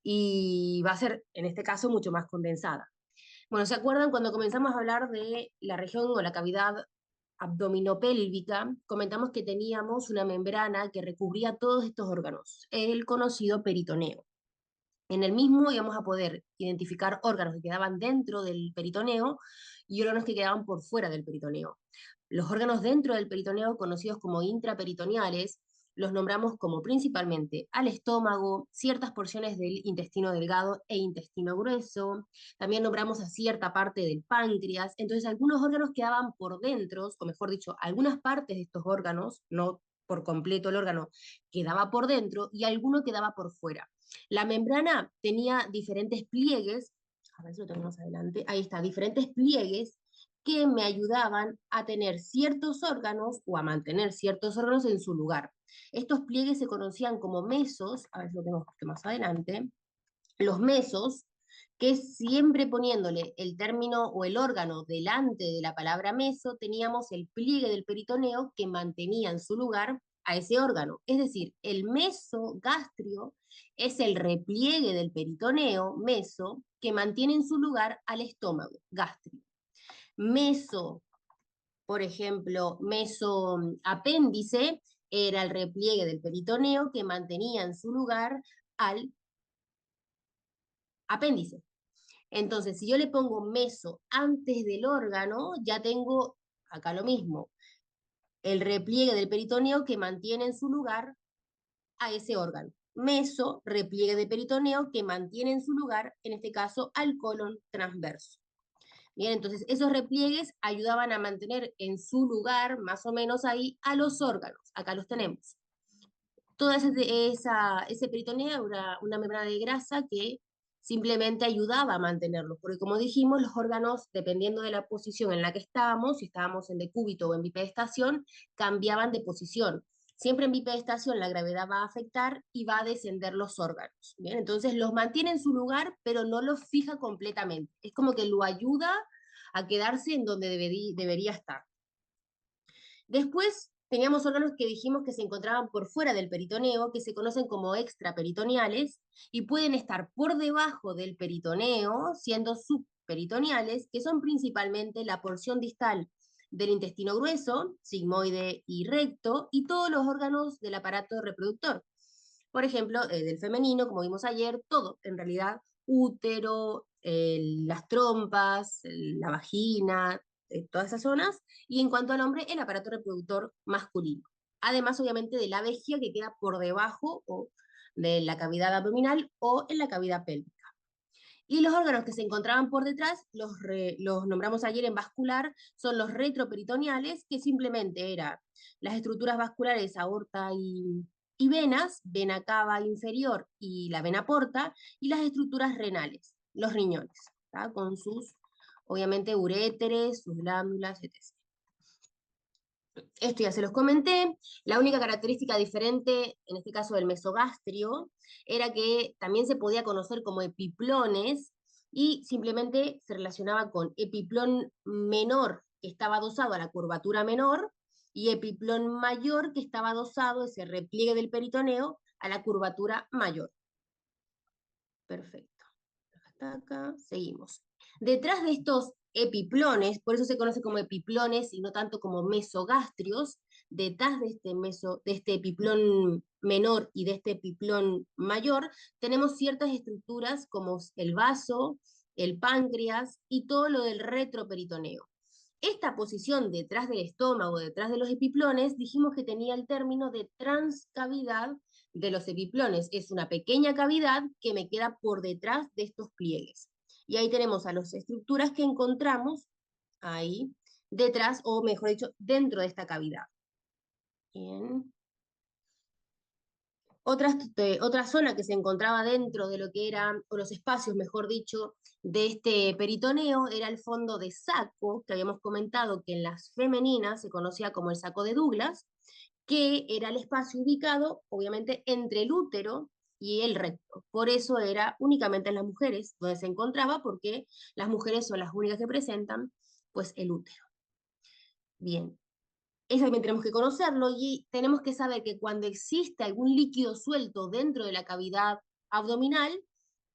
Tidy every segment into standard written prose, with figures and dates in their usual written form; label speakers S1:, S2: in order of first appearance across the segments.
S1: y va a ser, en este caso, mucho más condensada. Bueno, ¿se acuerdan cuando comenzamos a hablar de la región o la cavidad abdominopélvica? Comentamos que teníamos una membrana que recubría todos estos órganos, el conocido peritoneo. En el mismo íbamos a poder identificar órganos que quedaban dentro del peritoneo y órganos que quedaban por fuera del peritoneo. Los órganos dentro del peritoneo, conocidos como intraperitoneales, los nombramos como principalmente al estómago, ciertas porciones del intestino delgado e intestino grueso. También nombramos a cierta parte del páncreas. Entonces, algunos órganos quedaban por dentro, o mejor dicho, algunas partes de estos órganos, no por completo el órgano, quedaba por dentro y alguno quedaba por fuera. La membrana tenía diferentes pliegues, a ver si lo tenemos adelante, ahí está, diferentes pliegues que me ayudaban a tener ciertos órganos o a mantener ciertos órganos en su lugar. Estos pliegues se conocían como mesos, a ver si lo tengo un poquito más adelante, los mesos, que siempre poniéndole el término o el órgano delante de la palabra meso, teníamos el pliegue del peritoneo que mantenía en su lugar a ese órgano. Es decir, el mesogastrio es el repliegue del peritoneo, meso, que mantiene en su lugar al estómago, gastrio. Meso, por ejemplo, mesoapéndice era el repliegue del peritoneo que mantenía en su lugar al apéndice. Entonces, si yo le pongo meso antes del órgano, ya tengo acá lo mismo, el repliegue del peritoneo que mantiene en su lugar a ese órgano. Meso, repliegue de peritoneo que mantiene en su lugar, en este caso, al colon transverso. Bien, entonces esos repliegues ayudaban a mantener en su lugar, más o menos ahí, a los órganos. Acá los tenemos. Toda ese peritoneo era una membrana de grasa que simplemente ayudaba a mantenerlos, porque como dijimos, los órganos, dependiendo de la posición en la que estábamos, si estábamos en decúbito o en bipedestación, cambiaban de posición. Siempre en bipedestación la gravedad va a afectar y va a descender los órganos. Bien, entonces los mantiene en su lugar, pero no los fija completamente. Es como que lo ayuda a quedarse en donde debería estar. Después teníamos órganos que dijimos que se encontraban por fuera del peritoneo, que se conocen como extraperitoneales, y pueden estar por debajo del peritoneo, siendo subperitoneales, que son principalmente la porción distal del intestino grueso, sigmoide y recto, y todos los órganos del aparato reproductor. Por ejemplo, del femenino, como vimos ayer, todo, en realidad, útero, las trompas, la vagina, todas esas zonas, y en cuanto al hombre, el aparato reproductor masculino. Además, obviamente, de la vejiga que queda por debajo o de la cavidad abdominal o en la cavidad pélvica. Y los órganos que se encontraban por detrás, los nombramos ayer en vascular, son los retroperitoneales, que simplemente eran las estructuras vasculares aorta y venas, vena cava inferior y la vena porta, y las estructuras renales, los riñones, ¿tá? Con sus, obviamente, uréteres, sus glándulas, etc. Esto ya se los comenté. La única característica diferente, en este caso del mesogastrio, era que también se podía conocer como epiplones y simplemente se relacionaba con epiplón menor, que estaba adosado a la curvatura menor, y epiplón mayor, que estaba adosado, ese repliegue del peritoneo, a la curvatura mayor. Perfecto. Hasta acá, seguimos. Detrás de estos epiplones, por eso se conoce como epiplones y no tanto como mesogastrios, detrás de este epiplón menor y de este epiplón mayor, tenemos ciertas estructuras como el vaso, el páncreas y todo lo del retroperitoneo. Esta posición detrás del estómago, detrás de los epiplones, dijimos que tenía el término de transcavidad de los epiplones. Es una pequeña cavidad que me queda por detrás de estos pliegues. Y ahí tenemos a las estructuras que encontramos ahí detrás, o mejor dicho, dentro de esta cavidad. Bien. Otra zona que se encontraba dentro de lo que eran, o los espacios, mejor dicho, de este peritoneo, era el fondo de saco, que habíamos comentado que en las femeninas se conocía como el saco de Douglas, que era el espacio ubicado, obviamente, entre el útero y el recto. Por eso era únicamente en las mujeres donde se encontraba, porque las mujeres son las únicas que presentan, pues, el útero. Bien, eso también tenemos que conocerlo y tenemos que saber que cuando existe algún líquido suelto dentro de la cavidad abdominal,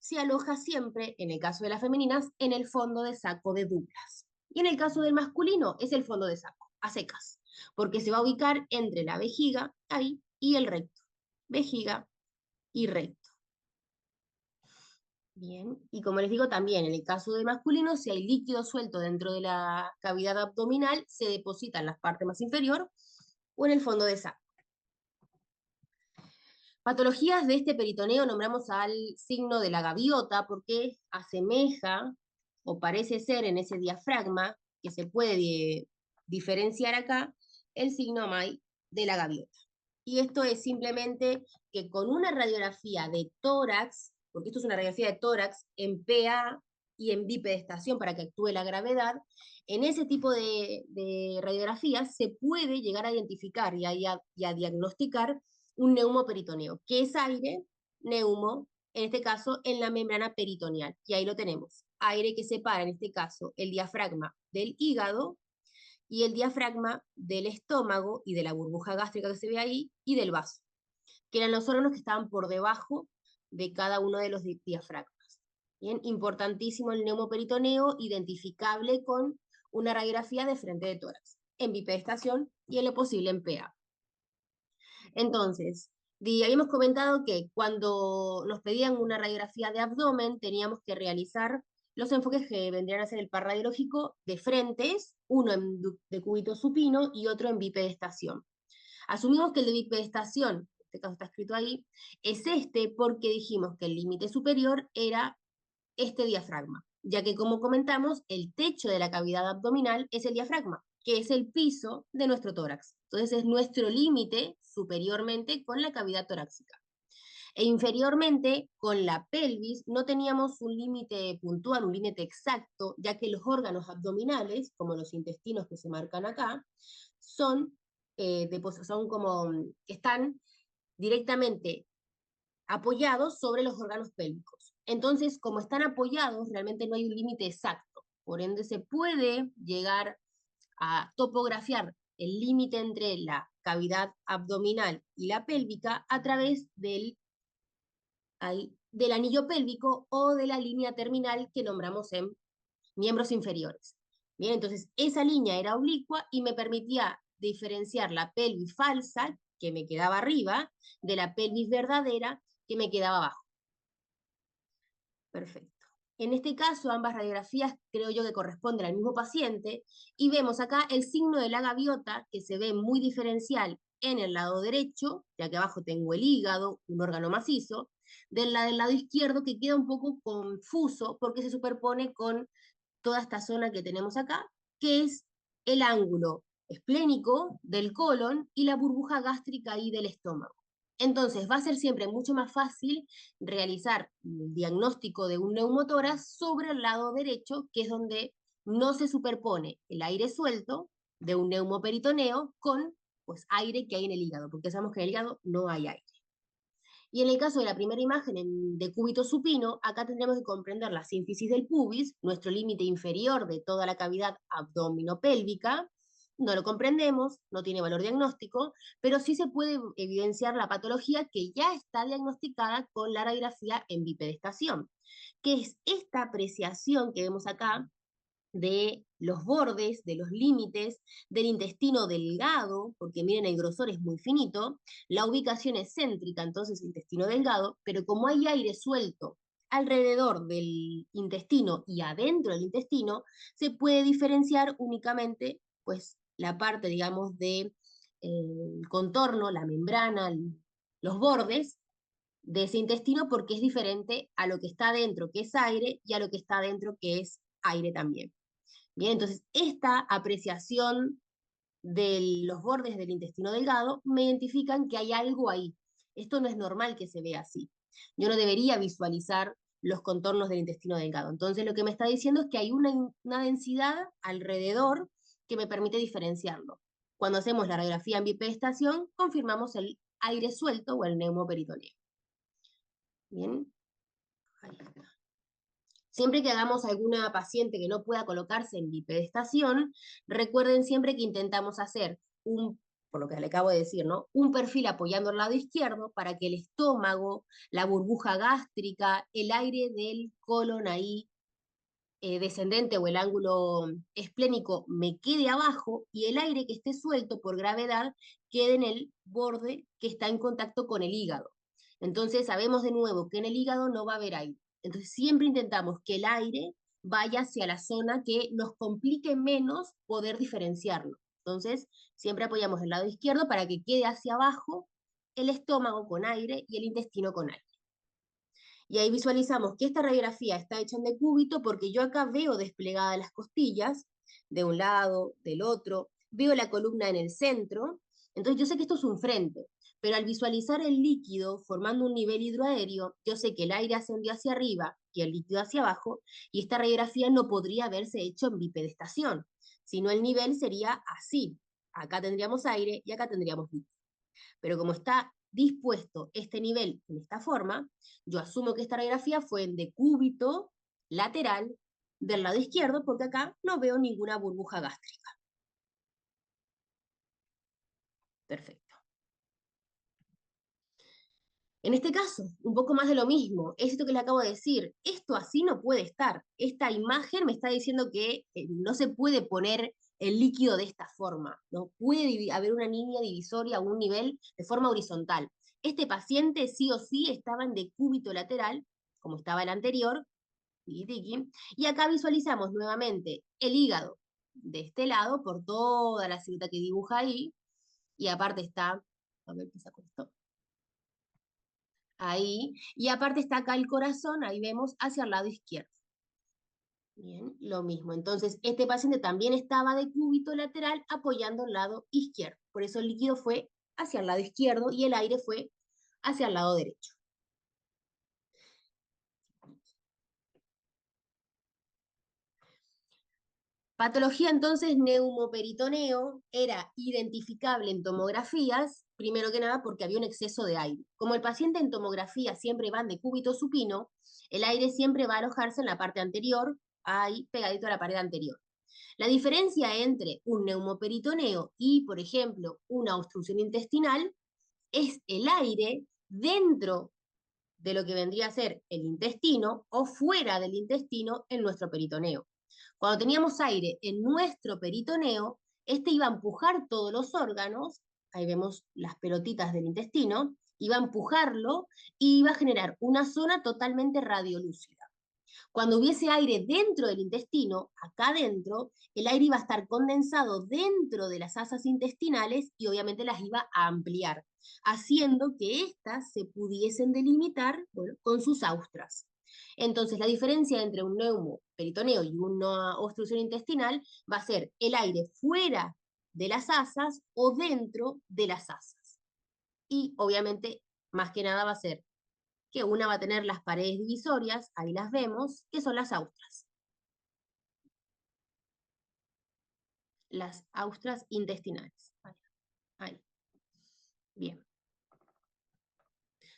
S1: se aloja siempre, en el caso de las femeninas, en el fondo de saco de Douglas. Y en el caso del masculino es el fondo de saco, a secas, porque se va a ubicar entre la vejiga, ahí, y el recto. Vejiga y recto. Bien, y como les digo también, en el caso del masculino, si hay líquido suelto dentro de la cavidad abdominal, se deposita en la parte más inferior o en el fondo de saco. Patologías de este peritoneo nombramos al signo de la gaviota porque asemeja o parece ser en ese diafragma que se puede diferenciar acá el signo MAI de la gaviota. Y esto es simplemente que con una radiografía de tórax, porque esto es una radiografía de tórax en PA y en bipedestación para que actúe la gravedad, en ese tipo de radiografías se puede llegar a identificar y a diagnosticar un neumoperitoneo, que es aire, neumo, en este caso en la membrana peritoneal. Y ahí lo tenemos. Aire que separa, en este caso, el diafragma del hígado y el diafragma del estómago y de la burbuja gástrica que se ve ahí y del vaso, que eran los órganos que estaban por debajo de cada uno de los diafragmas. Bien, importantísimo el neumoperitoneo, identificable con una radiografía de frente de tórax, en bipedestación y en lo posible en PA. Entonces, habíamos comentado que cuando nos pedían una radiografía de abdomen, teníamos que realizar los enfoques que vendrían a ser el par radiológico de frentes, uno en decúbito supino y otro en bipedestación. Asumimos que el de bipedestación, en este caso está escrito ahí, es este porque dijimos que el límite superior era este diafragma, ya que como comentamos, el techo de la cavidad abdominal es el diafragma, que es el piso de nuestro tórax. Entonces es nuestro límite superiormente con la cavidad torácica. E inferiormente, con la pelvis, no teníamos un límite puntual, un límite exacto, ya que los órganos abdominales, como los intestinos que se marcan acá, son, son como, están directamente apoyados sobre los órganos pélvicos. Entonces, como están apoyados, realmente no hay un límite exacto. Por ende, se puede llegar a topografiar el límite entre la cavidad abdominal y la pélvica a través del anillo pélvico o de la línea terminal que nombramos en miembros inferiores. Bien, entonces esa línea era oblicua y me permitía diferenciar la pelvis falsa, que me quedaba arriba, de la pelvis verdadera, que me quedaba abajo. Perfecto. En este caso, ambas radiografías creo yo que corresponden al mismo paciente y vemos acá el signo de la gaviota que se ve muy diferencial en el lado derecho, ya que abajo tengo el hígado, un órgano macizo, del lado izquierdo que queda un poco confuso porque se superpone con toda esta zona que tenemos acá, que es el ángulo esplénico del colon y la burbuja gástrica ahí del estómago. Entonces, va a ser siempre mucho más fácil realizar el diagnóstico de un neumotórax sobre el lado derecho, que es donde no se superpone el aire suelto de un neumoperitoneo con pues, aire que hay en el hígado, porque sabemos que en el hígado no hay aire. Y en el caso de la primera imagen en decúbito supino, acá tendremos que comprender la sínfisis del pubis, nuestro límite inferior de toda la cavidad abdominopélvica. No lo comprendemos, no tiene valor diagnóstico, pero sí se puede evidenciar la patología que ya está diagnosticada con la radiografía en bipedestación, que es esta apreciación que vemos acá de los bordes, de los límites, del intestino delgado, porque miren, el grosor es muy finito, la ubicación es céntrica, entonces intestino delgado, pero como hay aire suelto alrededor del intestino y adentro del intestino, se puede diferenciar únicamente, pues, la parte, digamos, de contorno, la membrana, los bordes de ese intestino, porque es diferente a lo que está adentro, que es aire, y a lo que está adentro, que es aire también. Bien, entonces esta apreciación de los bordes del intestino delgado me identifican que hay algo ahí. Esto no es normal que se vea así. Yo no debería visualizar los contornos del intestino delgado. Entonces lo que me está diciendo es que hay una densidad alrededor que me permite diferenciarlo. Cuando hacemos la radiografía en bipedestación, confirmamos el aire suelto o el neumoperitoneo. Bien, ahí está. Siempre que hagamos alguna paciente que no pueda colocarse en bipedestación, recuerden siempre que intentamos hacer un por lo que le acabo de decir, ¿no? Un perfil apoyando el lado izquierdo para que el estómago, la burbuja gástrica, el aire del colon ahí descendente o el ángulo esplénico me quede abajo y el aire que esté suelto por gravedad quede en el borde que está en contacto con el hígado. Entonces sabemos de nuevo que en el hígado no va a haber aire. Entonces siempre intentamos que el aire vaya hacia la zona que nos complique menos poder diferenciarlo. Entonces siempre apoyamos el lado izquierdo para que quede hacia abajo el estómago con aire y el intestino con aire. Y ahí visualizamos que esta radiografía está hecha en decúbito porque yo acá veo desplegadas las costillas, de un lado, del otro, veo la columna en el centro, entonces yo sé que esto es un frente, pero al visualizar el líquido formando un nivel hidroaéreo, yo sé que el aire ascendió hacia arriba y el líquido hacia abajo, y esta radiografía no podría haberse hecho en bipedestación, sino el nivel sería así. Acá tendríamos aire y acá tendríamos líquido. Pero como está dispuesto este nivel en esta forma, yo asumo que esta radiografía fue en decúbito lateral del lado izquierdo, porque acá no veo ninguna burbuja gástrica. Perfecto. En este caso, un poco más de lo mismo, es esto que le acabo de decir, esto así no puede estar. Esta imagen me está diciendo que no se puede poner el líquido de esta forma, no puede haber una línea divisoria a un nivel de forma horizontal. Este paciente sí o sí estaba en decúbito lateral, como estaba el anterior, y acá visualizamos nuevamente el hígado de este lado por toda la silueta que dibuja ahí, y aparte está, a ver qué saco esto, ahí, y aparte está acá el corazón, ahí vemos hacia el lado izquierdo. Bien, lo mismo. Entonces, este paciente también estaba de cúbito lateral apoyando el lado izquierdo. Por eso el líquido fue hacia el lado izquierdo y el aire fue hacia el lado derecho. Patología entonces neumoperitoneo era identificable en tomografías, primero que nada porque había un exceso de aire. Como el paciente en tomografía siempre va de cúbito supino, el aire siempre va a alojarse en la parte anterior, ahí pegadito a la pared anterior. La diferencia entre un neumoperitoneo y, por ejemplo, una obstrucción intestinal es el aire dentro de lo que vendría a ser el intestino o fuera del intestino en nuestro peritoneo. Cuando teníamos aire en nuestro peritoneo, este iba a empujar todos los órganos, ahí vemos las pelotitas del intestino, iba a empujarlo y iba a generar una zona totalmente radiolúcida. Cuando hubiese aire dentro del intestino, acá adentro, el aire iba a estar condensado dentro de las asas intestinales y obviamente las iba a ampliar, haciendo que éstas se pudiesen delimitar, bueno, con sus austras. Entonces, la diferencia entre un neumoperitoneo y una obstrucción intestinal va a ser el aire fuera de las asas o dentro de las asas. Y obviamente, más que nada va a ser que una va a tener las paredes divisorias, ahí las vemos, que son las austras intestinales. Ahí. Bien.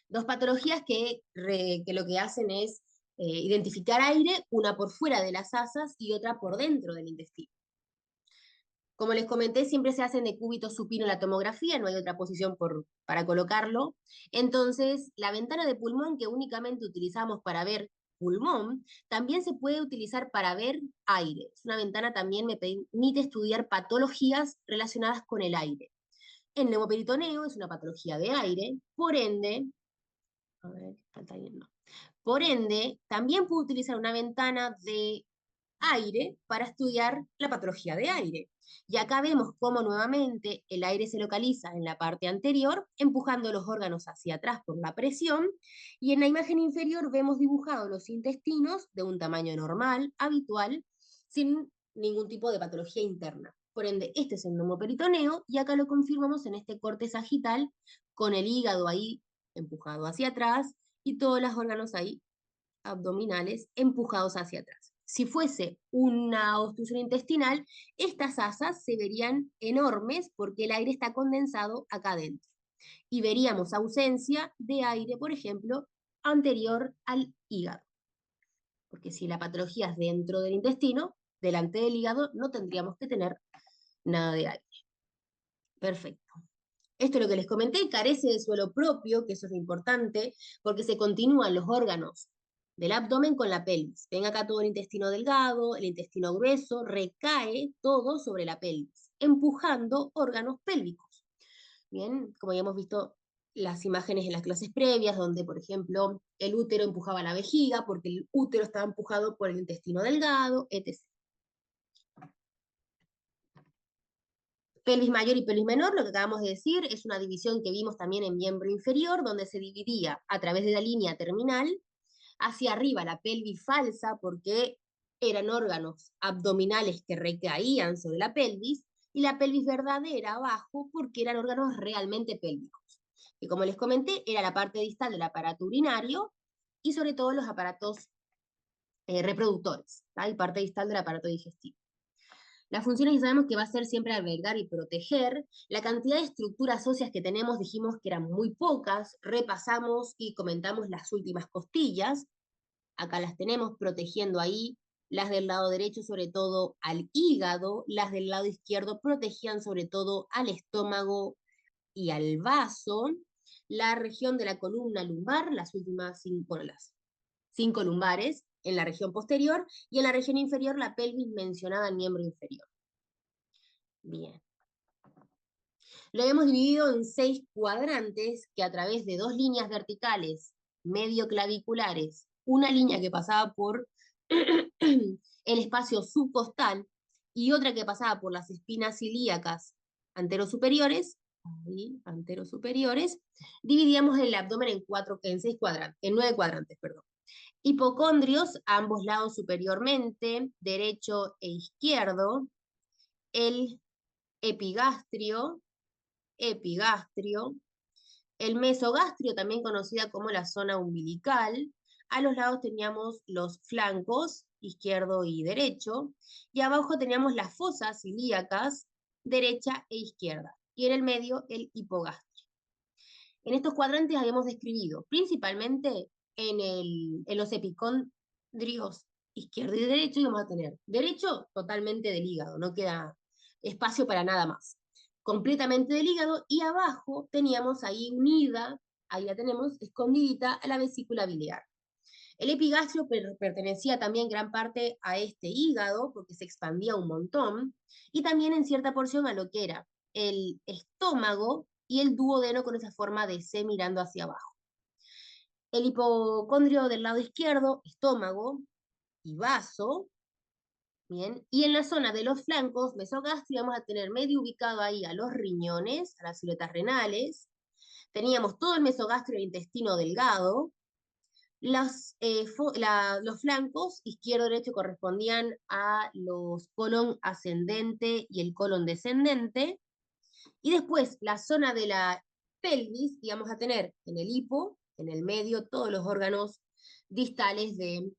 S1: Dos patologías que lo que hacen es identificar aire, una por fuera de las asas y otra por dentro del intestino. Como les comenté, siempre se hace en decúbito supino la tomografía, no hay otra posición para colocarlo. Entonces, la ventana de pulmón que únicamente utilizamos para ver pulmón, también se puede utilizar para ver aire. Es una ventana también me permite estudiar patologías relacionadas con el aire. El neumoperitoneo es una patología de aire, por ende, a ver, está no. Por ende, también puedo utilizar una ventana de aire para estudiar la patología de aire. Y acá vemos cómo nuevamente el aire se localiza en la parte anterior, empujando los órganos hacia atrás por la presión, y en la imagen inferior vemos dibujados los intestinos de un tamaño normal, habitual, sin ningún tipo de patología interna. Por ende, este es el neumoperitoneo, y acá lo confirmamos en este corte sagital, con el hígado ahí empujado hacia atrás, y todos los órganos ahí abdominales empujados hacia atrás. Si fuese una obstrucción intestinal, estas asas se verían enormes porque el aire está condensado acá adentro. Y veríamos ausencia de aire, por ejemplo, anterior al hígado. Porque si la patología es dentro del intestino, delante del hígado no tendríamos que tener nada de aire. Perfecto. Esto es lo que les comenté, carece de suelo propio, que eso es lo importante, porque se continúan los órganos del abdomen con la pelvis. Ven acá todo el intestino delgado, el intestino grueso, recae todo sobre la pelvis, empujando órganos pélvicos. Bien, como ya hemos visto las imágenes en las clases previas, donde, por ejemplo, el útero empujaba la vejiga, porque el útero estaba empujado por el intestino delgado, etc. Pelvis mayor y pelvis menor, lo que acabamos de decir, es una división que vimos también en miembro inferior, donde se dividía a través de la línea terminal, hacia arriba la pelvis falsa, porque eran órganos abdominales que recaían sobre la pelvis, y la pelvis verdadera abajo, porque eran órganos realmente pélvicos, que como les comenté, era la parte distal del aparato urinario, y sobre todo los aparatos reproductores, ¿tá? Y parte distal del aparato digestivo. Las funciones que sabemos que va a ser siempre albergar y proteger. La cantidad de estructuras óseas que tenemos dijimos que eran muy pocas. Repasamos y comentamos las últimas costillas. Acá las tenemos protegiendo ahí. Las del lado derecho sobre todo al hígado. Las del lado izquierdo protegían sobre todo al estómago y al vaso. La región de la columna lumbar, las últimas cinco, las 5 lumbares, en la región posterior, y en la región inferior la pelvis mencionada en miembro inferior. Bien. Lo hemos dividido en 6 cuadrantes que a través de 2 líneas verticales medio claviculares, una línea que pasaba por el espacio subcostal y otra que pasaba por las espinas ilíacas anterosuperiores, ahí, anterosuperiores, dividíamos el abdomen en 6 cuadrantes, en 9 cuadrantes, perdón. Hipocondrios a ambos lados superiormente, derecho e izquierdo, el epigastrio, el mesogastrio, también conocida como la zona umbilical. A los lados teníamos los flancos, izquierdo y derecho, y abajo teníamos las fosas ilíacas, derecha e izquierda, y en el medio el hipogastrio. En estos cuadrantes habíamos describido principalmente en los epicondrios izquierdo y derecho, y vamos a tener derecho totalmente del hígado, no queda espacio para nada más, completamente del hígado, y abajo teníamos ahí unida, ahí la tenemos, escondidita a la vesícula biliar. El epigastrio pertenecía también gran parte a este hígado, porque se expandía un montón, y también en cierta porción a lo que era el estómago y el duodeno con esa forma de C mirando hacia abajo. El hipocondrio del lado izquierdo, estómago y vaso, bien, y en la zona de los flancos, mesogastrio, vamos a tener medio ubicado ahí a los riñones, a las siluetas renales, teníamos todo el mesogastrio e intestino delgado, los flancos, izquierdo y derecho, correspondían a los colon ascendente y el colon descendente. Y después, la zona de la pelvis, y vamos a tener en el hipo, en el medio, todos los órganos distales del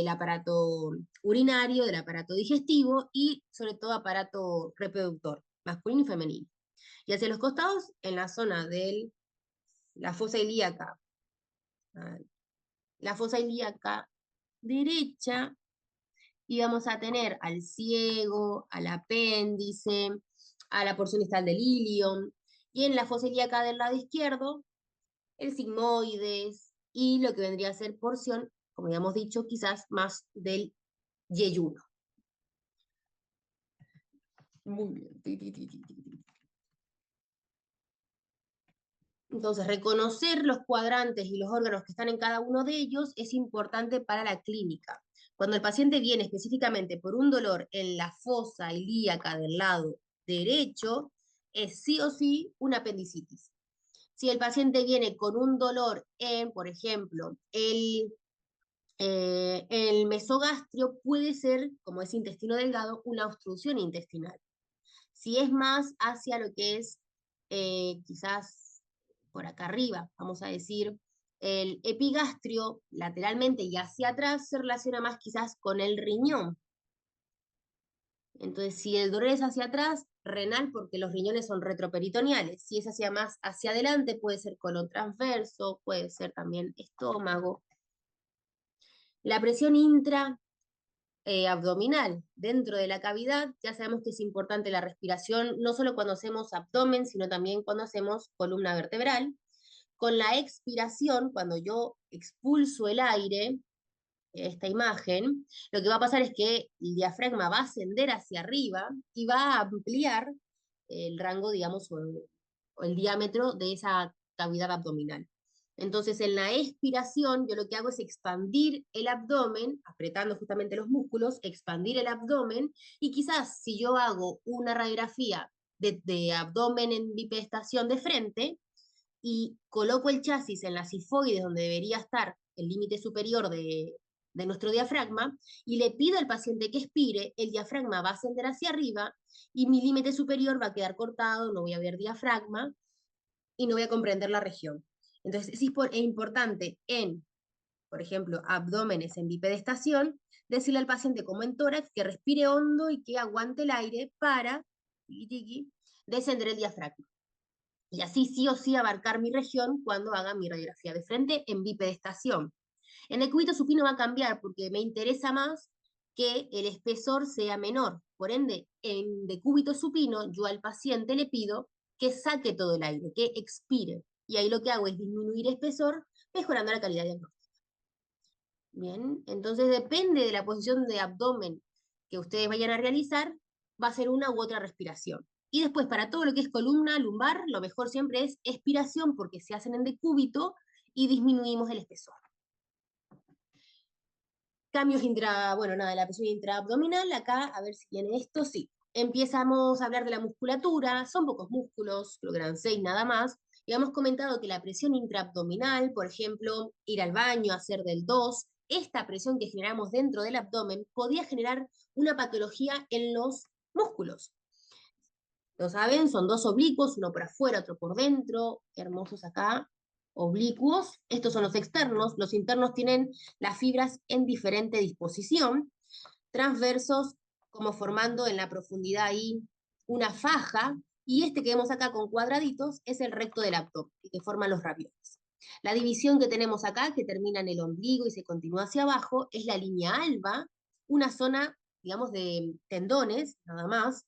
S1: aparato urinario, del aparato digestivo y sobre todo aparato reproductor, masculino y femenino. Y hacia los costados, en la zona de la fosa ilíaca, la fosa ilíaca derecha, y vamos a tener al ciego, al apéndice, a la porción distal del ilion, y en la fosa ilíaca del lado izquierdo, el sigmoides, y lo que vendría a ser porción, como ya hemos dicho, quizás más del yeyuno. Muy bien. Entonces, reconocer los cuadrantes y los órganos que están en cada uno de ellos es importante para la clínica. Cuando el paciente viene específicamente por un dolor en la fosa ilíaca del lado derecho, es sí o sí una apendicitis. Si el paciente viene con un dolor en, por ejemplo, el mesogastrio, puede ser, como es intestino delgado, una obstrucción intestinal. Si es más hacia lo que es quizás por acá arriba, vamos a decir, el epigastrio lateralmente y hacia atrás se relaciona más quizás con el riñón. Entonces, si el dolor es hacia atrás, renal, porque los riñones son retroperitoneales. Si es hacia más hacia adelante, puede ser colon transverso, puede ser también estómago. La presión abdominal dentro de la cavidad, ya sabemos que es importante la respiración, no solo cuando hacemos abdomen, sino también cuando hacemos columna vertebral. Con la expiración, cuando yo expulso el aire, esta imagen, lo que va a pasar es que el diafragma va a ascender hacia arriba y va a ampliar el rango, digamos, o el diámetro de esa cavidad abdominal. Entonces, en la expiración, yo lo que hago es expandir el abdomen, apretando justamente los músculos, expandir el abdomen, y quizás si yo hago una radiografía de abdomen en bipedestación de frente y coloco el chasis en la sifoides donde debería estar el límite superior de nuestro diafragma, y le pido al paciente que expire, el diafragma va a ascender hacia arriba y mi límite superior va a quedar cortado, no voy a ver diafragma y no voy a comprender la región. Entonces, es importante en, por ejemplo, abdómenes en bipedestación, decirle al paciente como en tórax que respire hondo y que aguante el aire para descender el diafragma. Y así sí o sí abarcar mi región cuando haga mi radiografía de frente en bipedestación. En el cúbito supino va a cambiar porque me interesa más que el espesor sea menor. Por ende, en decúbito supino, yo al paciente le pido que saque todo el aire, que expire. Y ahí lo que hago es disminuir espesor, mejorando la calidad diagnóstica. Bien, entonces depende de la posición de abdomen que ustedes vayan a realizar, va a ser una u otra respiración. Y después, para todo lo que es columna, lumbar, lo mejor siempre es expiración porque se hacen en decúbito y disminuimos el espesor. Cambios bueno, nada, la presión intraabdominal, acá, a ver si tiene esto, sí. Empezamos a hablar de la musculatura, son pocos músculos, creo que eran 6 nada más, y hemos comentado que la presión intraabdominal, por ejemplo, ir al baño, hacer del 2, esta presión que generamos dentro del abdomen podía generar una patología en los músculos. Lo saben, son 2 oblicuos, uno por afuera, otro por dentro, hermosos acá, oblicuos. Estos son los internos tienen las fibras en diferente disposición, transversos como formando en la profundidad ahí una faja, y este que vemos acá con cuadraditos es el recto del abdomen, que forman los ravioles. La división que tenemos acá, que termina en el ombligo y se continúa hacia abajo, es la línea alba, una zona, digamos, de tendones, nada más,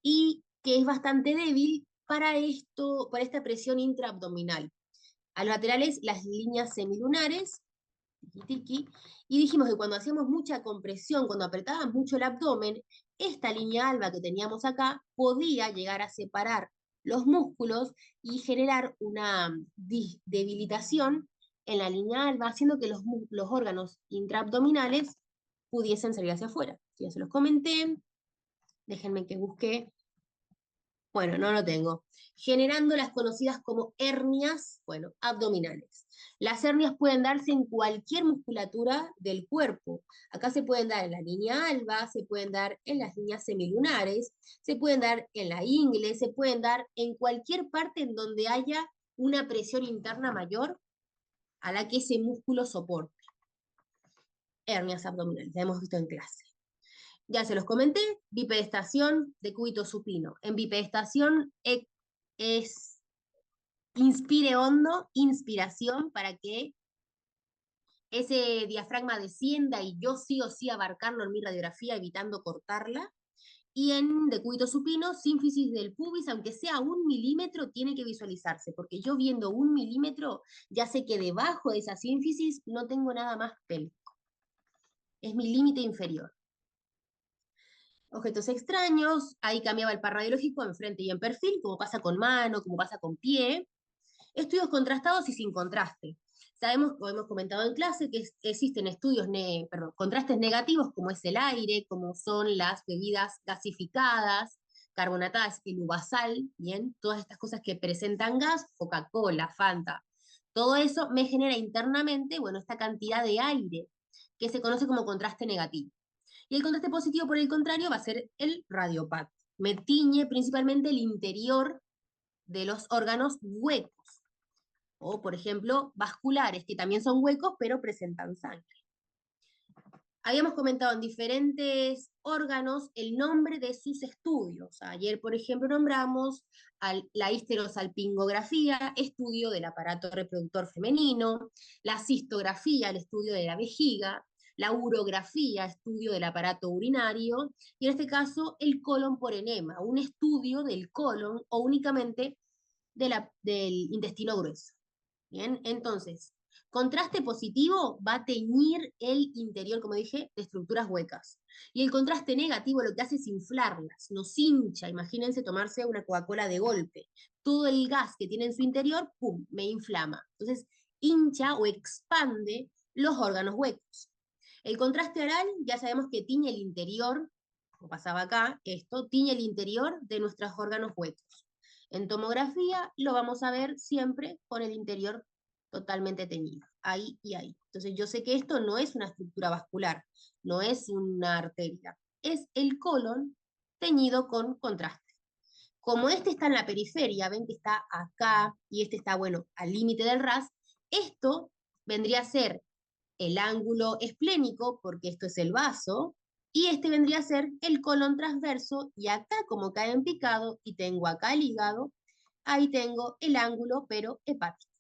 S1: y que es bastante débil para esto, para esta presión intraabdominal. A los laterales, las líneas semilunares, tiki, y dijimos que cuando hacíamos mucha compresión, cuando apretábamos mucho el abdomen, esta línea alba que teníamos acá podía llegar a separar los músculos y generar una debilitación en la línea alba, haciendo que los órganos intraabdominales pudiesen salir hacia afuera. Ya se los comenté, déjenme que busque. Bueno, no lo tengo. Generando las conocidas como hernias, bueno, abdominales. Las hernias pueden darse en cualquier musculatura del cuerpo. Acá se pueden dar en la línea alba, se pueden dar en las líneas semilunares, se pueden dar en la ingle, se pueden dar en cualquier parte en donde haya una presión interna mayor a la que ese músculo soporte. Hernias abdominales, la hemos visto en clase. Ya se los comenté, bipedestación, decúbito supino. En bipedestación es inspire hondo, inspiración para que ese diafragma descienda y yo sí o sí abarcarlo en mi radiografía evitando cortarla. Y en decúbito supino, sínfisis del pubis, aunque sea 1 milímetro, tiene que visualizarse, porque yo viendo 1 milímetro ya sé que debajo de esa sínfisis no tengo nada más pélvico. Es mi límite inferior. Objetos extraños, ahí cambiaba el par radiológico en frente y en perfil, como pasa con mano, como pasa con pie. Estudios contrastados y sin contraste. Sabemos, como hemos comentado en clase, que existen estudios, contrastes negativos, como es el aire, como son las bebidas gasificadas, carbonatadas, el uvasal, bien, todas estas cosas que presentan gas, Coca-Cola, Fanta. Todo eso me genera internamente, bueno, esta cantidad de aire, que se conoce como contraste negativo. Y el contraste positivo, por el contrario, va a ser el radiopat. Me tiñe principalmente el interior de los órganos huecos. O, por ejemplo, vasculares, que también son huecos, pero presentan sangre. Habíamos comentado en diferentes órganos el nombre de sus estudios. Ayer, por ejemplo, nombramos la histerosalpingografía, estudio del aparato reproductor femenino, la cistografía, el estudio de la vejiga, la urografía, estudio del aparato urinario, y en este caso el colon por enema, un estudio del colon o únicamente del intestino grueso. Bien, entonces, contraste positivo va a teñir el interior, como dije, de estructuras huecas. Y el contraste negativo lo que hace es inflarlas, nos hincha. Imagínense tomarse una Coca-Cola de golpe. Todo el gas que tiene en su interior, ¡pum!, me inflama. Entonces, hincha o expande los órganos huecos. El contraste oral, ya sabemos que tiñe el interior, como pasaba acá, esto, tiñe el interior de nuestros órganos huecos. En tomografía lo vamos a ver siempre con el interior totalmente teñido, ahí y ahí. Entonces yo sé que esto no es una estructura vascular, no es una arteria, es el colon teñido con contraste. Como este está en la periferia, ven que está acá y este está, bueno, al límite del RAS, esto vendría a ser el ángulo esplénico, porque esto es el vaso, y este vendría a ser el colon transverso, y acá como cae en picado, y tengo acá el hígado, ahí tengo el ángulo pero hepático.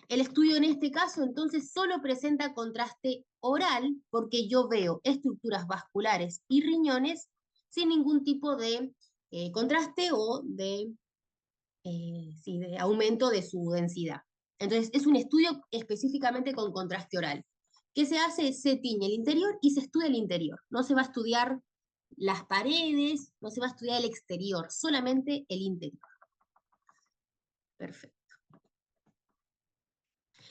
S1: El estudio en este caso entonces solo presenta contraste oral, porque yo veo estructuras vasculares y riñones sin ningún tipo de contraste o sí, de aumento de su densidad. Entonces, es un estudio específicamente con contraste oral. ¿Qué se hace? Se tiñe el interior y se estudia el interior. No se va a estudiar las paredes, no se va a estudiar el exterior, solamente el interior. Perfecto.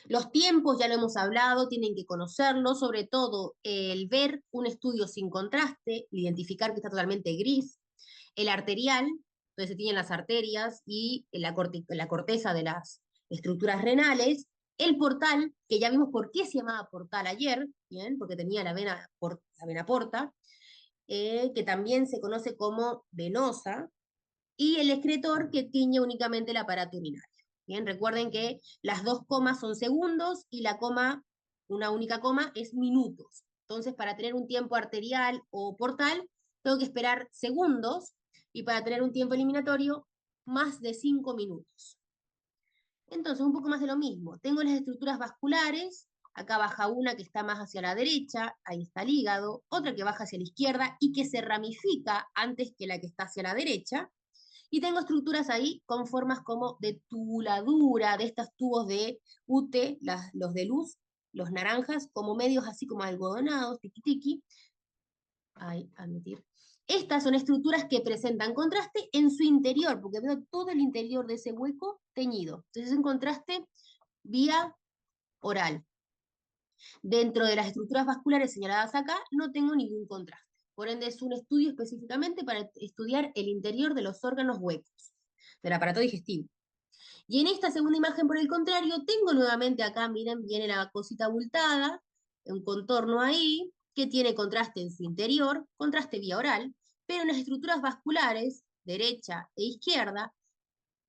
S1: Los tiempos, ya lo hemos hablado, tienen que conocerlo, sobre todo el ver un estudio sin contraste, identificar que está totalmente gris, el arterial, entonces se tienen las arterias y la corteza de las estructuras renales, el portal, que ya vimos por qué se llamaba portal ayer, ¿bien? Porque tenía la vena porta, que también se conoce como venosa, y el excretor, que tiñe únicamente el aparato urinario. Bien, recuerden que las dos comas son segundos y la coma, una única coma, es minutos. Entonces, para tener un tiempo arterial o portal, tengo que esperar segundos, y para tener un tiempo eliminatorio, más de 5 minutos. Entonces, un poco más de lo mismo. Tengo las estructuras vasculares, acá baja una que está más hacia la derecha, ahí está el hígado, otra que baja hacia la izquierda y que se ramifica antes que la que está hacia la derecha, y tengo estructuras ahí con formas como de tubuladura, de estos tubos de UTE, los de luz, los naranjas, como medios así como algodonados, tiki tiki. Ahí, admitir. Estas son estructuras que presentan contraste en su interior, porque veo todo el interior de ese hueco teñido. Entonces es un contraste vía oral. Dentro de las estructuras vasculares señaladas acá, no tengo ningún contraste. Por ende, es un estudio específicamente para estudiar el interior de los órganos huecos del aparato digestivo. Y en esta segunda imagen, por el contrario, tengo nuevamente acá, miren, viene la cosita abultada, un contorno ahí, que tiene contraste en su interior, contraste vía oral, pero en las estructuras vasculares, derecha e izquierda,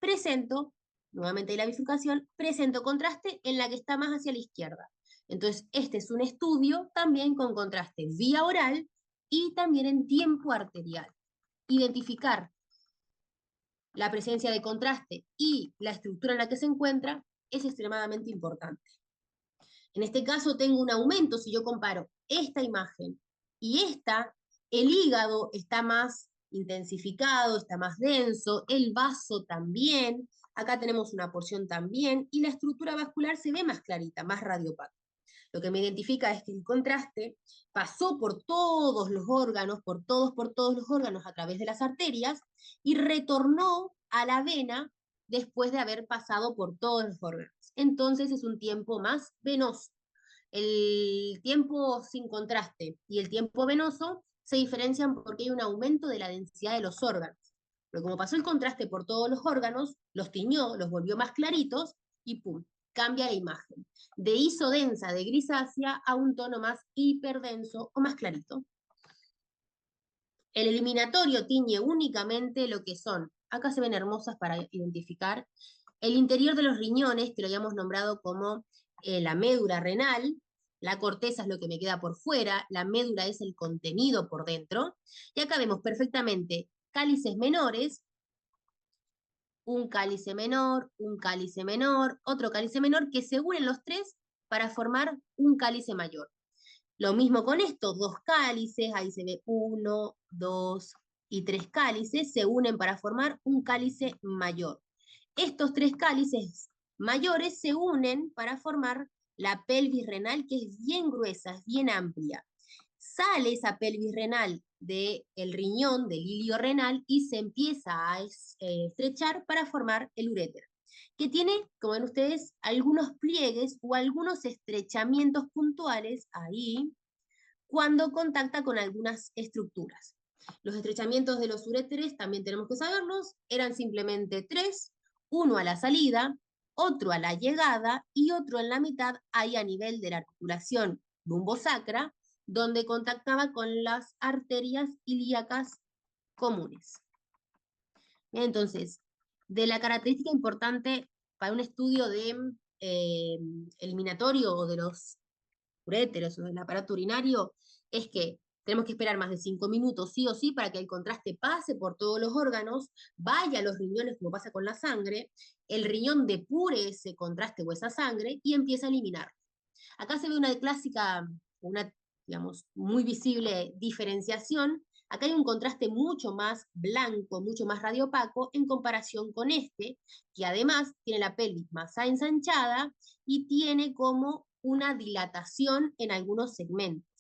S1: presento, nuevamente la bifurcación, presento contraste en la que está más hacia la izquierda. Entonces, este es un estudio también con contraste vía oral y también en tiempo arterial. Identificar la presencia de contraste y la estructura en la que se encuentra es extremadamente importante. En este caso tengo un aumento, si yo comparo esta imagen y esta, el hígado está más intensificado, está más denso, el vaso también, acá tenemos una porción también, y la estructura vascular se ve más clarita, más radiopaca. Lo que me identifica es que el contraste pasó por todos los órganos, por todos los órganos a través de las arterias, y retornó a la vena después de haber pasado por todos los órganos. Entonces es un tiempo más venoso. El tiempo sin contraste y el tiempo venoso se diferencian porque hay un aumento de la densidad de los órganos. Pero como pasó el contraste por todos los órganos, los tiñó, los volvió más claritos y ¡pum!, cambia la imagen. De isodensa, de grisácea, a un tono más hiperdenso o más clarito. El eliminatorio tiñe únicamente lo que son, acá se ven hermosas para identificar, el interior de los riñones, que lo habíamos nombrado como la médula renal, la corteza es lo que me queda por fuera, la médula es el contenido por dentro, y acá vemos perfectamente cálices menores, un cálice menor, otro cálice menor, que se unen los tres para formar un cálice mayor. Lo mismo con esto, dos cálices, ahí se ve 1, 2 y 3 cálices, se unen para formar un cálice mayor. Estos 3 cálices mayores se unen para formar la pelvis renal, que es bien gruesa, es bien amplia. Sale esa pelvis renal del riñón, del hilio renal, y se empieza a estrechar para formar el uréter, que tiene, como ven ustedes, algunos pliegues o algunos estrechamientos puntuales ahí cuando contacta con algunas estructuras. Los estrechamientos de los uréteres también tenemos que saberlos, eran simplemente 3, uno a la salida, otro a la llegada y otro en la mitad, ahí a nivel de la articulación lumbosacra, donde contactaba con las arterias ilíacas comunes. Entonces, de la característica importante para un estudio de eliminatorio o de los uréteros o del aparato urinario es que tenemos que esperar más de 5 minutos sí o sí para que el contraste pase por todos los órganos, vaya a los riñones como pasa con la sangre, el riñón depure ese contraste o esa sangre y empieza a eliminar. Acá se ve una clásica, una, digamos, muy visible diferenciación. Acá hay un contraste mucho más blanco, mucho más radiopaco en comparación con este, que además tiene la pelvis más ensanchada y tiene como una dilatación en algunos segmentos.